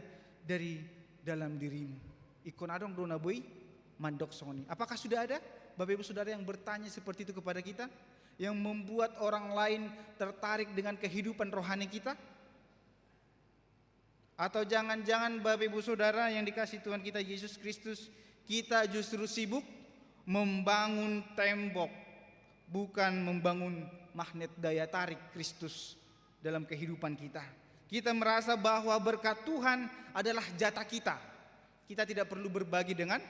dari dalam dirimu? Ikon adong dona boy mandok soni. Apakah sudah ada Bapak Ibu Saudara yang bertanya seperti itu kepada kita, yang membuat orang lain tertarik dengan kehidupan rohani kita? Atau jangan-jangan Bapak Ibu Saudara yang dikasihi Tuhan kita Yesus Kristus, kita justru sibuk membangun tembok, bukan membangun magnet daya tarik Kristus dalam kehidupan kita. Kita merasa bahwa berkat Tuhan adalah jatah kita. Kita tidak perlu berbagi dengan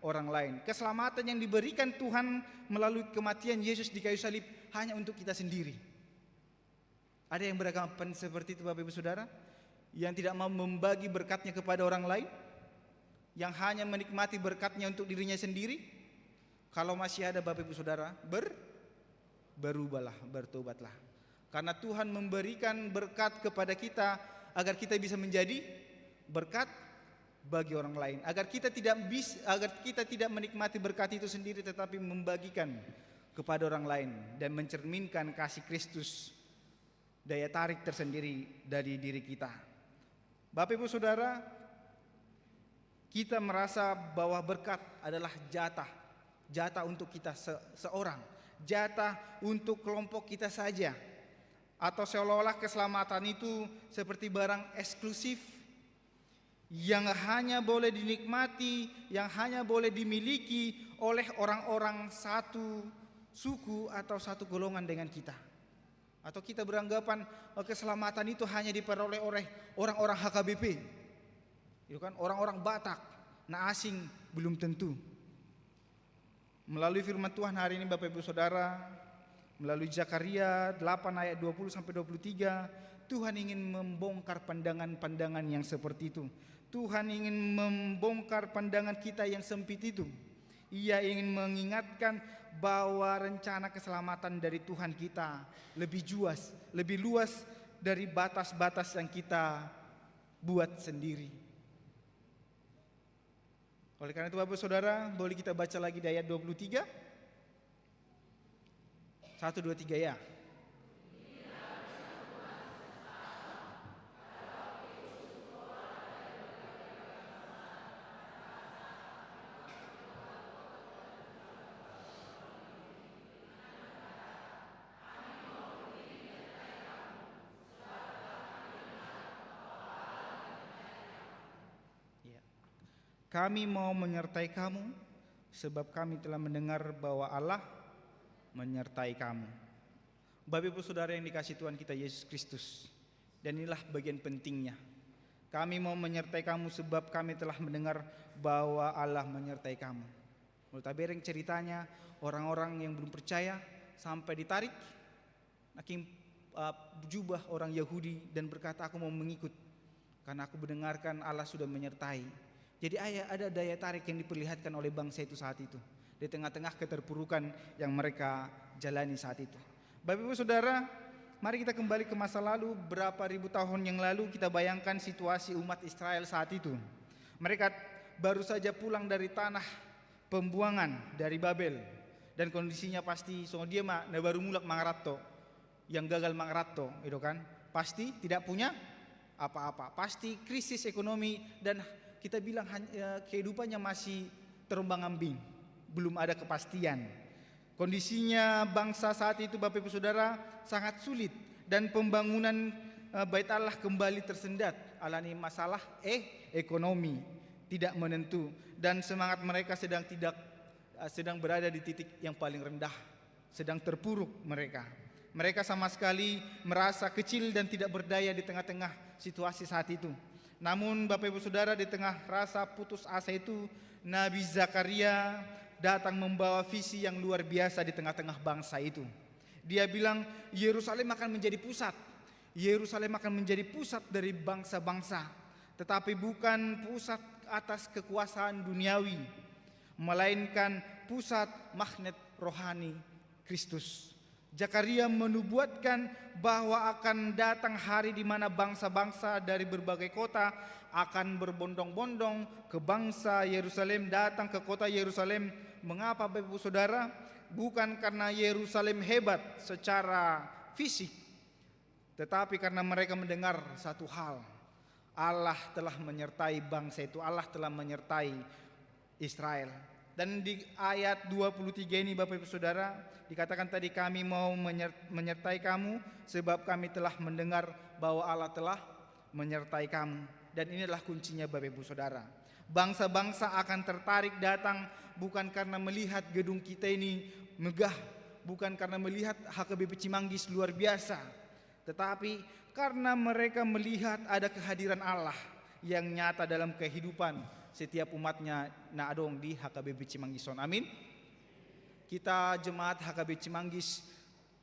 orang lain. Keselamatan yang diberikan Tuhan melalui kematian Yesus di kayu salib hanya untuk kita sendiri. Ada yang beranggapan seperti itu Bapak Ibu Saudara? Yang tidak mau membagi berkatnya kepada orang lain, yang hanya menikmati berkatnya untuk dirinya sendiri. Kalau masih ada Bapak Ibu Saudara, berubahlah, bertobatlah. Karena Tuhan memberikan berkat kepada kita agar kita bisa menjadi berkat bagi orang lain, agar kita tidak menikmati berkat itu sendiri, tetapi membagikan kepada orang lain dan mencerminkan kasih Kristus, daya tarik tersendiri dari diri kita. Bapak Ibu Saudara, kita merasa bahwa berkat adalah jatah untuk kita seorang, jatah untuk kelompok kita saja, atau seolah-olah keselamatan itu seperti barang eksklusif yang hanya boleh dinikmati, yang hanya boleh dimiliki oleh orang-orang satu suku atau satu golongan dengan kita. Atau kita beranggapan keselamatan itu hanya diperoleh oleh orang-orang HKBP, itu kan, orang-orang Batak, nah asing belum tentu. Melalui firman Tuhan hari ini Bapak Ibu Saudara, melalui Zakaria 8 ayat 20 sampai 23, Tuhan ingin membongkar pandangan-pandangan yang seperti itu. Tuhan ingin membongkar pandangan kita yang sempit itu. Ia ingin mengingatkan bahwa rencana keselamatan dari Tuhan kita lebih luas dari batas-batas yang kita buat sendiri. Oleh karena itu Bapak Saudara, boleh kita baca lagi di ayat 23? 1, 2, 3 ya. Kami mau menyertai kamu, sebab kami telah mendengar bahwa Allah menyertai kamu. Bapak Ibu Saudara yang dikasihi Tuhan kita Yesus Kristus, dan inilah bagian pentingnya. Kami mau menyertai kamu sebab kami telah mendengar bahwa Allah menyertai kamu. Multabereng ceritanya, orang-orang yang belum percaya sampai ditarik naking jubah orang Yahudi dan berkata, aku mau mengikut karena aku mendengarkan Allah sudah menyertai. Jadi ada daya tarik yang diperlihatkan oleh bangsa itu saat itu, di tengah-tengah keterpurukan yang mereka jalani saat itu. Bapak Ibu Saudara, mari kita kembali ke masa lalu. Berapa ribu tahun yang lalu, kita bayangkan situasi umat Israel saat itu. Mereka baru saja pulang dari tanah pembuangan dari Babel, dan kondisinya pasti dia baru mulak mangarato, yang gagal mangarato, itu kan pasti tidak punya apa-apa, pasti krisis ekonomi, dan kita bilang kehidupannya masih terombang-ambing, belum ada kepastian. Kondisinya bangsa saat itu Bapak Ibu Saudara sangat sulit, dan pembangunan Bait Allah kembali tersendat alami masalah ekonomi tidak menentu, dan semangat mereka sedang berada di titik yang paling rendah, sedang terpuruk mereka. Mereka sama sekali merasa kecil dan tidak berdaya di tengah-tengah situasi saat itu. Namun Bapak Ibu Saudara, di tengah rasa putus asa itu, Nabi Zakaria datang membawa visi yang luar biasa di tengah-tengah bangsa itu. Dia bilang Yerusalem akan menjadi pusat. Yerusalem akan menjadi pusat dari bangsa-bangsa, tetapi bukan pusat atas kekuasaan duniawi, melainkan pusat magnet rohani Kristus. Zakaria menubuatkan bahwa akan datang hari di mana bangsa-bangsa dari berbagai kota akan berbondong-bondong ke bangsa Yerusalem, datang ke kota Yerusalem. Mengapa Bapak Ibu Saudara? Bukan karena Yerusalem hebat secara fisik, tetapi karena mereka mendengar satu hal. Allah telah menyertai bangsa itu, Allah telah menyertai Israel. Dan di ayat 23 ini Bapak Ibu Saudara, dikatakan tadi, kami mau menyertai kamu sebab kami telah mendengar bahwa Allah telah menyertai kamu. Dan inilah kuncinya Bapak Ibu Saudara. Bangsa-bangsa akan tertarik datang bukan karena melihat gedung kita ini megah, bukan karena melihat HKBP Cimanggis luar biasa, tetapi karena mereka melihat ada kehadiran Allah yang nyata dalam kehidupan setiap umatnya na adong di HKBP Cimanggison. Amin. Kita jemaat HKBP Cimanggis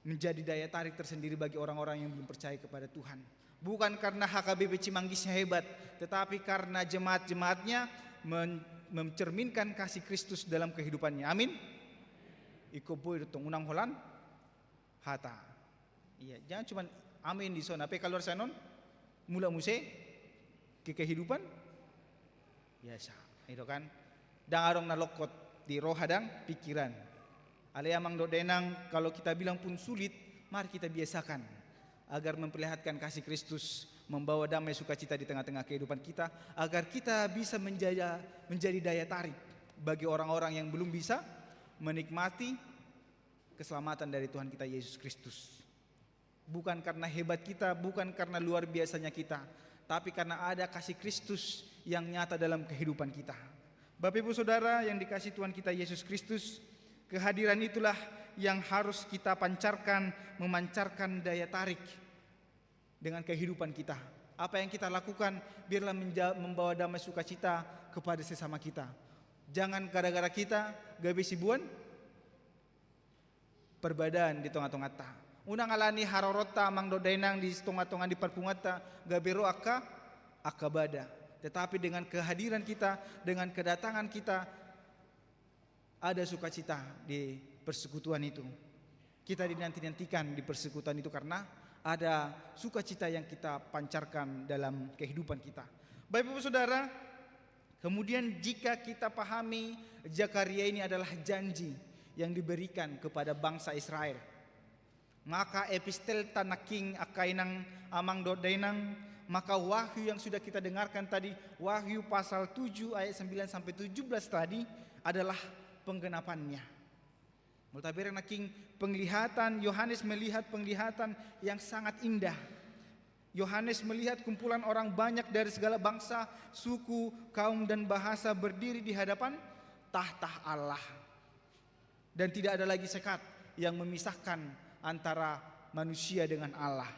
menjadi daya tarik tersendiri bagi orang-orang yang belum percaya kepada Tuhan. Bukan karena HKBP Cimanggisnya hebat, tetapi karena jemaat-jemaatnya mencerminkan kasih Kristus dalam kehidupannya. Amin. Iko boy dotong unang holan hata. Iya, jangan cuma amin di sana. Tapi kalau sanon mula muse ke kehidupan biasa. Itu kan. Dang arong nalokot di roh hadang pikiran. Ale amang do denang, kalau kita bilang pun sulit, mari kita biasakan agar memperlihatkan kasih Kristus, membawa damai sukacita di tengah-tengah kehidupan kita, agar kita bisa menjadi daya tarik bagi orang-orang yang belum bisa menikmati keselamatan dari Tuhan kita Yesus Kristus. Bukan karena hebat kita, bukan karena luar biasanya kita, tapi karena ada kasih Kristus yang nyata dalam kehidupan kita. Bapak Ibu Saudara yang dikasihi Tuhan kita Yesus Kristus, kehadiran itulah yang harus kita pancarkan, memancarkan daya tarik dengan kehidupan kita. Apa yang kita lakukan, biarlah membawa damai sukacita kepada sesama kita. Jangan gara-gara kita gabe sibuan perbedaan di tengah-tengah ta. Unang alani harorota mang dodainang di tengah-tengah di perpungata gabero akabada. Tetapi dengan kehadiran kita, dengan kedatangan kita, ada sukacita di persekutuan itu. Kita dinanti-nantikan di persekutuan itu karena ada sukacita yang kita pancarkan dalam kehidupan kita. Bapak Ibu Saudara, kemudian jika kita pahami Zakaria ini adalah janji yang diberikan kepada bangsa Israel, maka epistel tanaking akainang amang dodainang, maka wahyu yang sudah kita dengarkan tadi, wahyu pasal 7 ayat 9 sampai 17 tadi adalah penggenapannya. Multabir naking penglihatan, Yohanes melihat penglihatan yang sangat indah. Yohanes melihat kumpulan orang banyak dari segala bangsa, suku, kaum dan bahasa berdiri di hadapan tahta Allah. Dan tidak ada lagi sekat yang memisahkan antara manusia dengan Allah.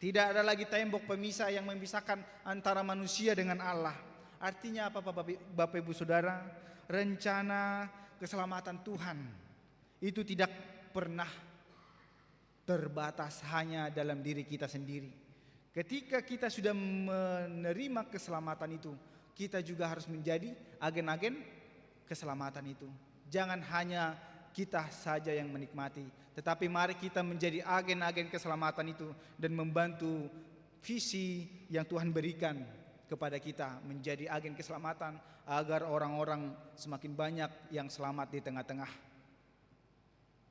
Tidak ada lagi tembok pemisah yang memisahkan antara manusia dengan Allah. Artinya apa Bapak Ibu Saudara? Rencana keselamatan Tuhan itu tidak pernah terbatas hanya dalam diri kita sendiri. Ketika kita sudah menerima keselamatan itu, kita juga harus menjadi agen-agen keselamatan itu. Jangan hanya kita saja yang menikmati, tetapi mari kita menjadi agen-agen keselamatan itu dan membantu visi yang Tuhan berikan kepada kita menjadi agen keselamatan agar orang-orang semakin banyak yang selamat di tengah-tengah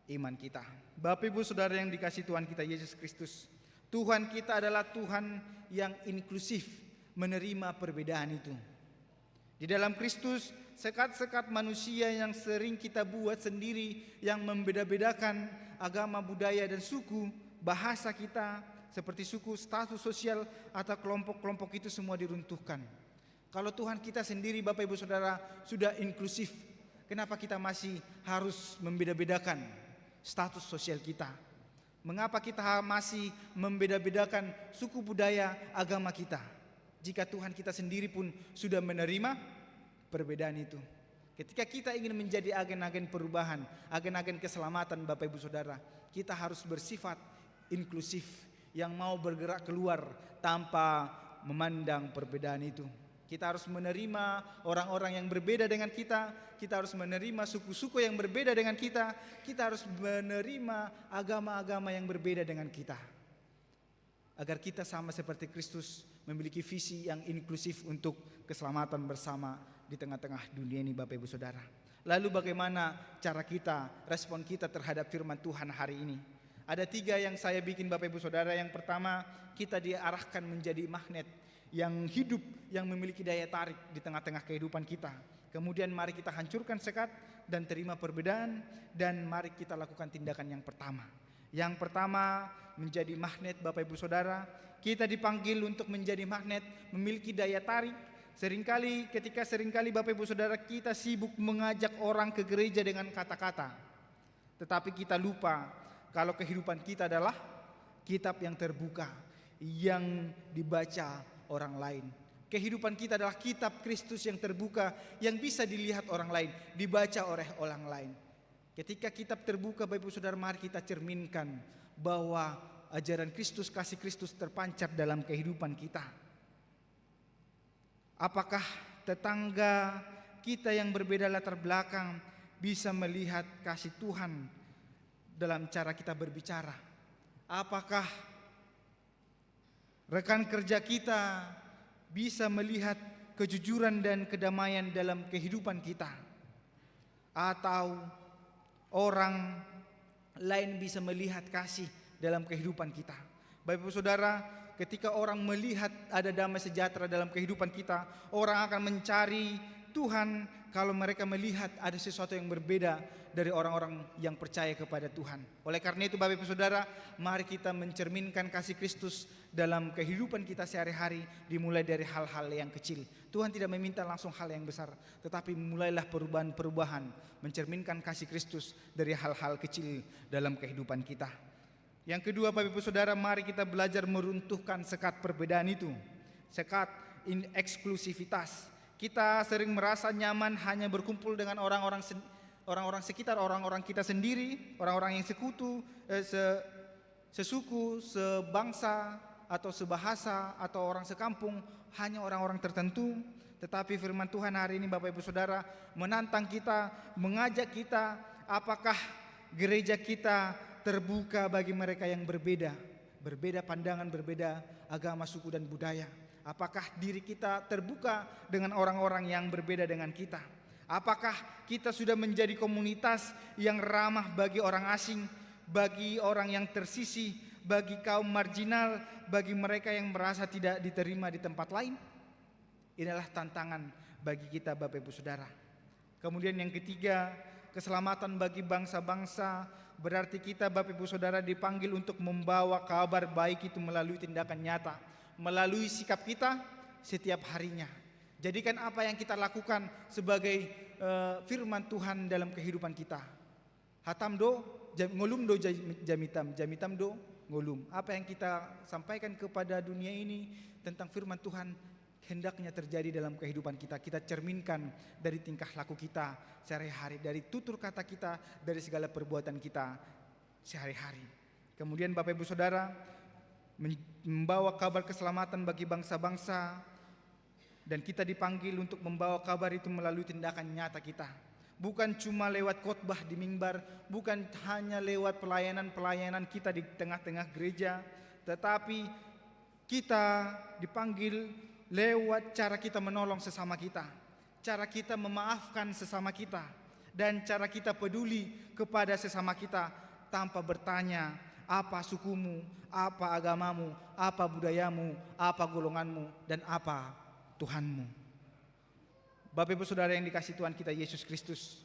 iman kita. Bapak Ibu Saudara yang dikasihi Tuhan kita Yesus Kristus, Tuhan kita adalah Tuhan yang inklusif, menerima perbedaan itu. Di dalam Kristus, sekat-sekat manusia yang sering kita buat sendiri, yang membeda-bedakan agama, budaya dan suku, bahasa kita, seperti suku, status sosial atau kelompok-kelompok itu semua diruntuhkan. Kalau Tuhan kita sendiri Bapak Ibu Saudara sudah inklusif, kenapa kita masih harus membeda-bedakan status sosial kita? Mengapa kita masih membeda-bedakan suku, budaya, agama kita? jika Tuhan kita sendiri pun sudah menerima perbedaan itu. Ketika kita ingin menjadi agen-agen perubahan, agen-agen keselamatan Bapak Ibu Saudara, kita harus bersifat inklusif yang mau bergerak keluar tanpa memandang perbedaan itu. Kita harus menerima orang-orang yang berbeda dengan kita harus menerima suku-suku yang berbeda dengan kita harus menerima agama-agama yang berbeda dengan kita. Agar kita sama seperti Kristus memiliki visi yang inklusif untuk keselamatan bersama di tengah-tengah dunia ini Bapak Ibu Saudara. Lalu bagaimana cara kita, respon kita terhadap firman Tuhan hari ini? Ada 3 yang saya bikin Bapak Ibu Saudara. Yang pertama, kita diarahkan menjadi magnet yang hidup, yang memiliki daya tarik di tengah-tengah kehidupan kita. Kemudian mari kita hancurkan sekat dan terima perbedaan, dan mari kita lakukan tindakan yang pertama. Yang pertama, menjadi magnet Bapak Ibu Saudara. Kita dipanggil untuk menjadi magnet, memiliki daya tarik. Ketika seringkali Bapak Ibu Saudara kita sibuk mengajak orang ke gereja dengan kata-kata, tetapi kita lupa kalau kehidupan kita adalah kitab yang terbuka, yang dibaca orang lain. Kehidupan kita adalah kitab Kristus yang terbuka, yang bisa dilihat orang lain, dibaca oleh orang lain. Ketika kitab terbuka Bapak Ibu Saudara, mari kita cerminkan bahwa ajaran Kristus, kasih Kristus terpancar dalam kehidupan kita. Apakah tetangga kita yang berbeda latar belakang bisa melihat kasih Tuhan dalam cara kita berbicara? Apakah rekan kerja kita bisa melihat kejujuran dan kedamaian dalam kehidupan kita? Atau orang lain bisa melihat kasih dalam kehidupan kita? Bapak Ibu Saudara, ketika orang melihat ada damai sejahtera dalam kehidupan kita, orang akan mencari Tuhan kalau mereka melihat ada sesuatu yang berbeda dari orang-orang yang percaya kepada Tuhan. Oleh karena itu Bapak Ibu Saudara, mari kita mencerminkan kasih Kristus dalam kehidupan kita sehari-hari, dimulai dari hal-hal yang kecil. Tuhan tidak meminta langsung hal yang besar, tetapi mulailah perubahan-perubahan, mencerminkan kasih Kristus dari hal-hal kecil dalam kehidupan kita. Yang kedua Bapak Ibu Saudara, mari kita belajar meruntuhkan sekat perbedaan itu, sekat eksklusivitas. Kita sering merasa nyaman hanya berkumpul dengan orang-orang sekitar, orang-orang kita sendiri, orang-orang yang sekutu, sesuku, sebangsa atau sebahasa atau orang sekampung, hanya orang-orang tertentu. Tetapi firman Tuhan hari ini Bapak Ibu Saudara menantang kita, mengajak kita, apakah gereja kita terbuka bagi mereka yang berbeda pandangan, berbeda agama, suku dan budaya? Apakah diri kita terbuka dengan orang-orang yang berbeda dengan kita? Apakah kita sudah menjadi komunitas yang ramah bagi orang asing, bagi orang yang tersisih, bagi kaum marginal, bagi mereka yang merasa tidak diterima di tempat lain? Inilah tantangan bagi kita Bapak Ibu Saudara. Kemudian yang ketiga, keselamatan bagi bangsa-bangsa. Berarti kita Bapak Ibu Saudara dipanggil untuk membawa kabar baik itu melalui tindakan nyata, melalui sikap kita setiap harinya. Jadikan apa yang kita lakukan sebagai firman Tuhan dalam kehidupan kita. Hatam do ngolum do jamitam do ngolum. Apa yang kita sampaikan kepada dunia ini tentang firman Tuhan hendaknya terjadi dalam kehidupan kita. Kita cerminkan dari tingkah laku kita sehari-hari, dari tutur kata kita, dari segala perbuatan kita sehari-hari. Kemudian Bapak Ibu Saudara, membawa kabar keselamatan bagi bangsa-bangsa, dan kita dipanggil untuk membawa kabar itu melalui tindakan nyata kita. Bukan cuma lewat khotbah di mimbar, bukan hanya lewat pelayanan-pelayanan kita di tengah-tengah gereja, tetapi kita dipanggil lewat cara kita menolong sesama kita, cara kita memaafkan sesama kita, dan cara kita peduli kepada sesama kita tanpa bertanya apa sukumu, apa agamamu, apa budayamu, apa golonganmu, dan apa Tuhanmu. Bapak Ibu Saudara yang dikasihi Tuhan kita Yesus Kristus,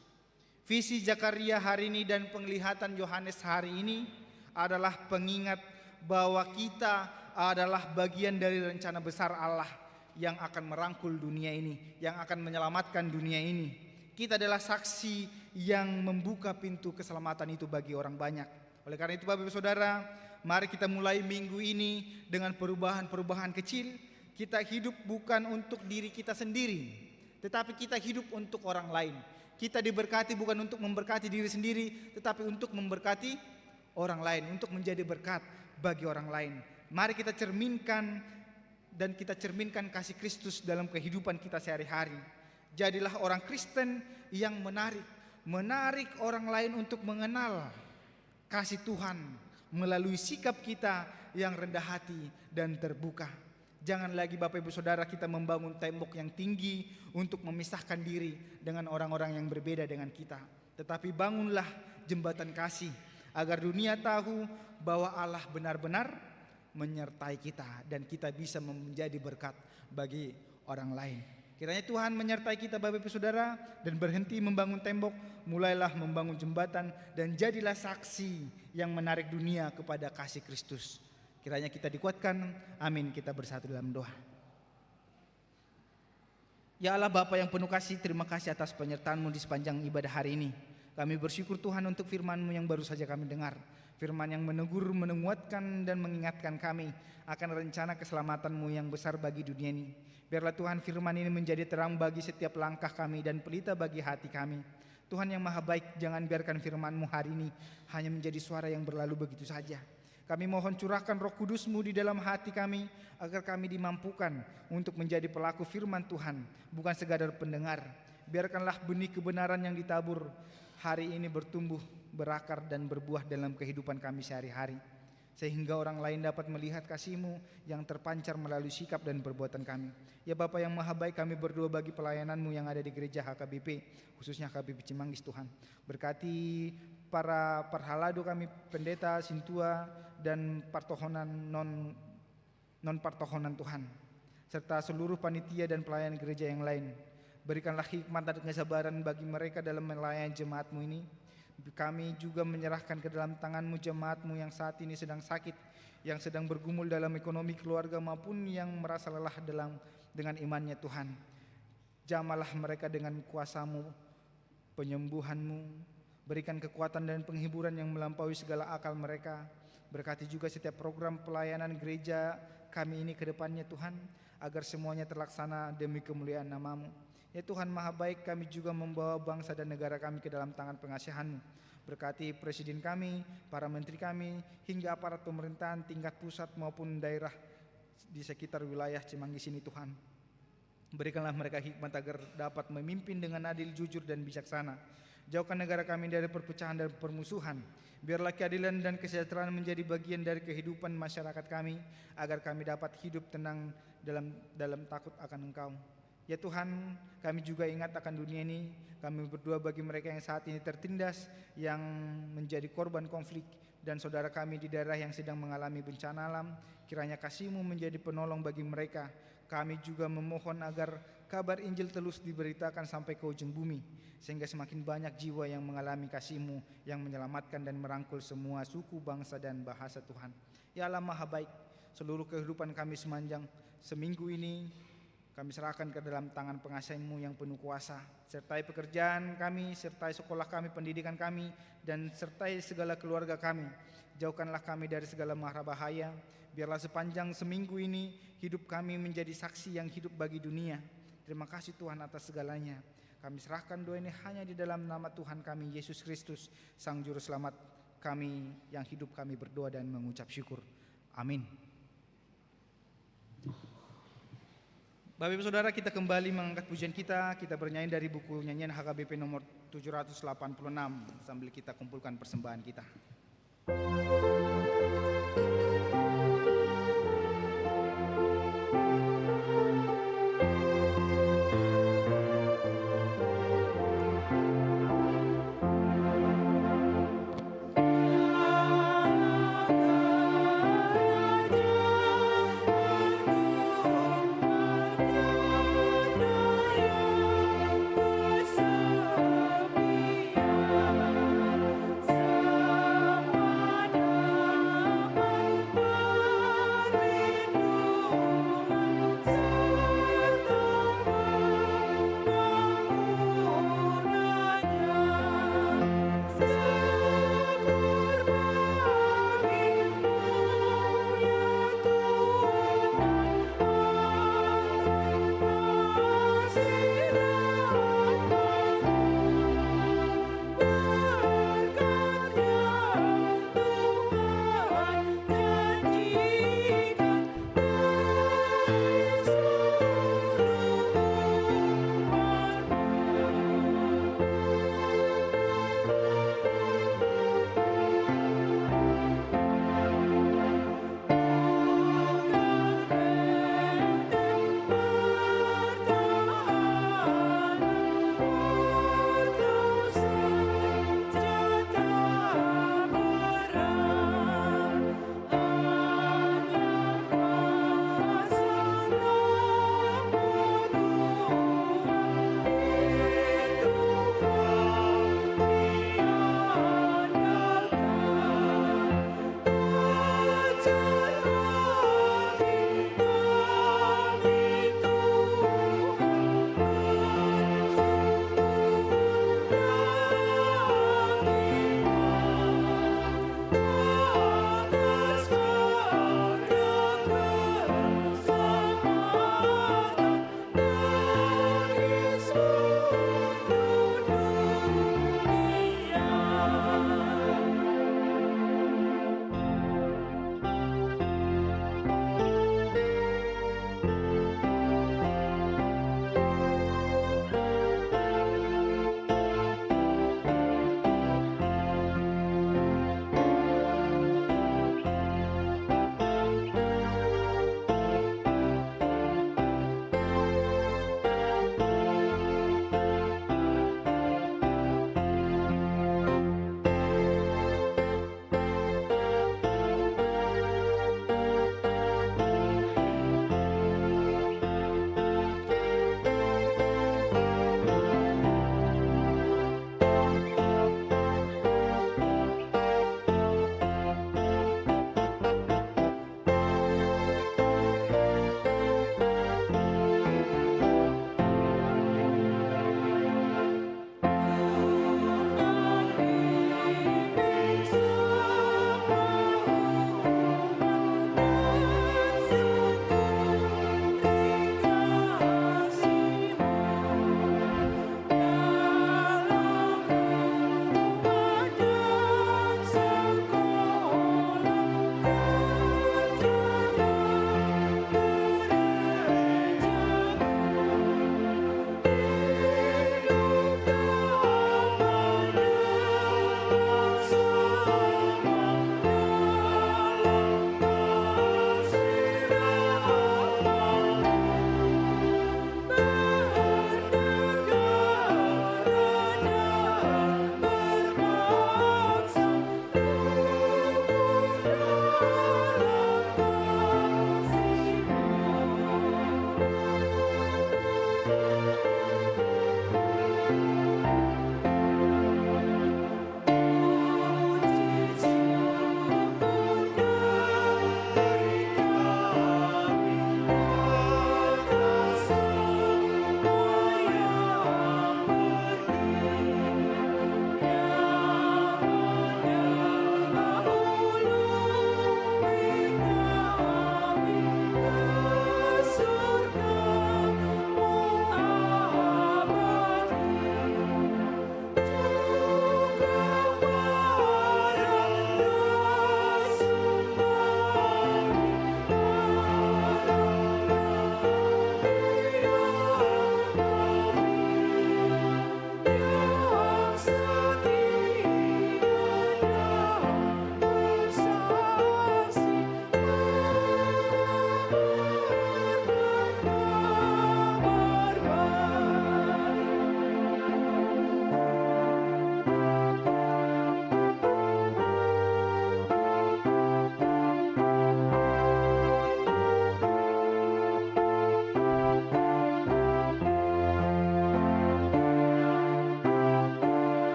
visi Zakaria hari ini dan penglihatan Yohanes hari ini adalah pengingat bahwa kita adalah bagian dari rencana besar Allah yang akan merangkul dunia ini, yang akan menyelamatkan dunia ini. Kita adalah saksi yang membuka pintu keselamatan itu bagi orang banyak. Oleh karena itu Bapak Ibu Saudara, mari kita mulai minggu ini dengan perubahan-perubahan kecil, Kita hidup bukan untuk diri kita sendiri, tetapi kita hidup untuk orang lain. Kita diberkati bukan untuk memberkati diri sendiri, tetapi untuk memberkati orang lain, untuk menjadi berkat bagi orang lain. Mari kita cerminkan dan kita cerminkan kasih Kristus dalam kehidupan kita sehari-hari. Jadilah orang Kristen yang menarik orang lain untuk mengenal kasih Tuhan melalui sikap kita yang rendah hati dan terbuka. Jangan lagi Bapak Ibu Saudara kita membangun tembok yang tinggi untuk memisahkan diri dengan orang-orang yang berbeda dengan kita. Tetapi bangunlah jembatan kasih agar dunia tahu bahwa Allah benar-benar menyertai kita dan kita bisa menjadi berkat bagi orang lain. Kiranya Tuhan menyertai kita Bapak Ibu Saudara dan berhenti membangun tembok, mulailah membangun jembatan dan jadilah saksi yang menarik dunia kepada kasih Kristus. Kiranya kita dikuatkan, amin. Kita bersatu dalam doa. Ya Allah Bapa yang penuh kasih, terima kasih atas penyertaan-Mu di sepanjang ibadah hari ini. Kami bersyukur Tuhan untuk firman-Mu yang baru saja kami dengar. Firman yang menegur, menguatkan dan mengingatkan kami akan rencana keselamatan-Mu yang besar bagi dunia ini. Biarlah Tuhan firman ini menjadi terang bagi setiap langkah kami dan pelita bagi hati kami. Tuhan yang maha baik, jangan biarkan firman-Mu hari ini hanya menjadi suara yang berlalu begitu saja. Kami mohon curahkan Roh Kudus-Mu di dalam hati kami agar kami dimampukan untuk menjadi pelaku firman Tuhan, bukan sekadar pendengar. Biarkanlah benih kebenaran yang ditabur hari ini bertumbuh, berakar dan berbuah dalam kehidupan kami sehari-hari, sehingga orang lain dapat melihat kasih-Mu yang terpancar melalui sikap dan perbuatan kami. Ya Bapa yang maha baik, kami berdoa bagi pelayanan-Mu yang ada di gereja HKBP, khususnya HKBP Cimanggis Tuhan. Berkati para parhalado kami, pendeta, sintua, dan partohonan non partohonan Tuhan, serta seluruh panitia dan pelayan gereja yang lain. Berikanlah hikmat dan kesabaran bagi mereka dalam melayani jemaat-Mu ini. Kami juga menyerahkan ke dalam tangan-Mu jemaat-Mu yang saat ini sedang sakit, yang sedang bergumul dalam ekonomi keluarga maupun yang merasa lelah dengan imannya Tuhan. Jamalah mereka dengan kuasa-Mu, penyembuhan-Mu. Berikan kekuatan dan penghiburan yang melampaui segala akal mereka. Berkati juga setiap program pelayanan gereja kami ini ke depannya Tuhan, agar semuanya terlaksana demi kemuliaan nama-Mu. Ya Tuhan maha baik, kami juga membawa bangsa dan negara kami ke dalam tangan pengasihan-Mu. Berkati presiden kami, para menteri kami, hingga aparat pemerintahan tingkat pusat maupun daerah di sekitar wilayah Cimanggis ini Tuhan. Berikanlah mereka hikmat agar dapat memimpin dengan adil, jujur dan bijaksana. Jauhkan negara kami dari perpecahan dan permusuhan. Biarlah keadilan dan kesejahteraan menjadi bagian dari kehidupan masyarakat kami, agar kami dapat hidup tenang dalam takut akan Engkau. Ya Tuhan, kami juga ingat akan dunia ini. Kami berdoa bagi mereka yang saat ini tertindas, yang menjadi korban konflik, dan saudara kami di daerah yang sedang mengalami bencana alam. Kiranya kasih-Mu menjadi penolong bagi mereka. Kami juga memohon agar kabar Injil terus diberitakan sampai ke ujung bumi, sehingga semakin banyak jiwa yang mengalami kasih-Mu yang menyelamatkan dan merangkul semua suku, bangsa dan bahasa Tuhan. Ya Allah maha baik, seluruh kehidupan kami sepanjang seminggu ini kami serahkan ke dalam tangan pengasihan-Mu yang penuh kuasa. Sertai pekerjaan kami, sertai sekolah kami, pendidikan kami, dan sertai segala keluarga kami. Jauhkanlah kami dari segala mara bahaya. Biarlah sepanjang seminggu ini hidup kami menjadi saksi yang hidup bagi dunia. Terima kasih Tuhan atas segalanya. Kami serahkan doa ini hanya di dalam nama Tuhan kami Yesus Kristus, Sang Juru Selamat kami yang hidup, kami berdoa dan mengucap syukur. Amin. Bapak Ibu Saudara, kita kembali mengangkat pujian kita. Kita bernyanyi dari buku nyanyian HKBP nomor 786 sambil kita kumpulkan persembahan kita. Semua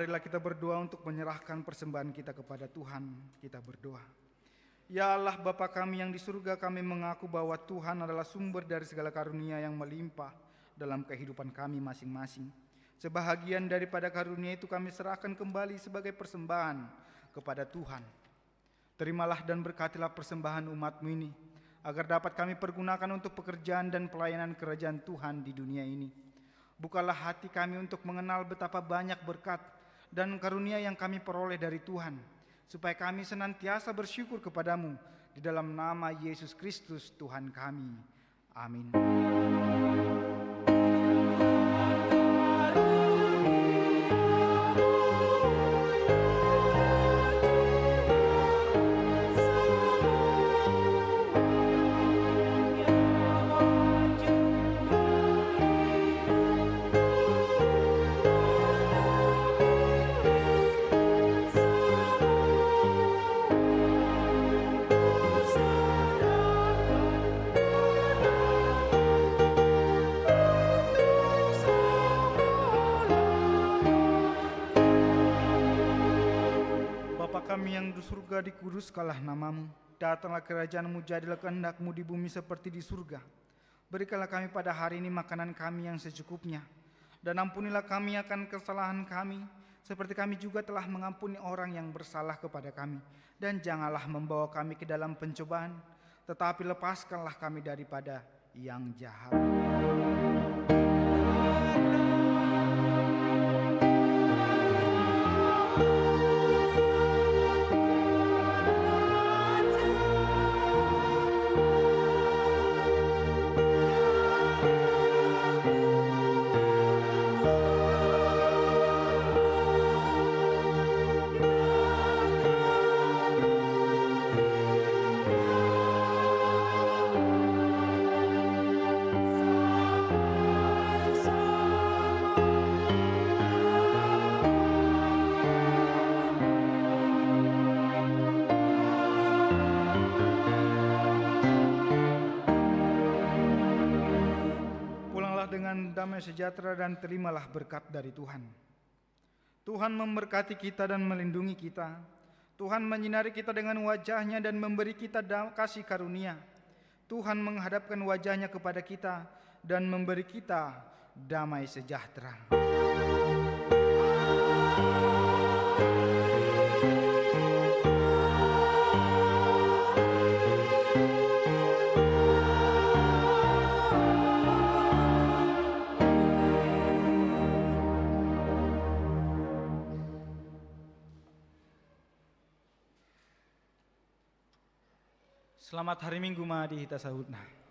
marilah kita berdoa untuk menyerahkan persembahan kita kepada Tuhan. Kita berdoa. Ya Allah Bapa kami yang di surga, kami mengaku bahwa Tuhan adalah sumber dari segala karunia yang melimpah dalam kehidupan kami masing-masing. Sebahagian daripada karunia itu kami serahkan kembali sebagai persembahan kepada Tuhan. Terimalah dan berkatilah persembahan umat-Mu ini, agar dapat kami pergunakan untuk pekerjaan dan pelayanan kerajaan Tuhan di dunia ini. Bukalah hati kami untuk mengenal betapa banyak berkat dan karunia yang kami peroleh dari Tuhan, supaya kami senantiasa bersyukur kepadamu di dalam nama Yesus Kristus Tuhan kami. Amin. Kami yang di surga, dikuduskanlah namamu. Datanglah kerajaan-Mu, jadilah kehendak-Mu di bumi seperti di surga. Berikanlah kami pada hari ini makanan kami yang secukupnya. Dan ampunilah kami akan kesalahan kami, seperti kami juga telah mengampuni orang yang bersalah kepada kami. Dan janganlah membawa kami ke dalam pencobaan, tetapi lepaskanlah kami daripada yang jahat. Dengan damai sejahtera dan terimalah berkat dari Tuhan. Tuhan memberkati kita dan melindungi kita. Tuhan menyinari kita dengan wajah-Nya dan memberi kita kasih karunia. Tuhan menghadapkan wajah-Nya kepada kita dan memberi kita damai sejahtera. Selamat hari Minggu Mahadi Hita Sahutna.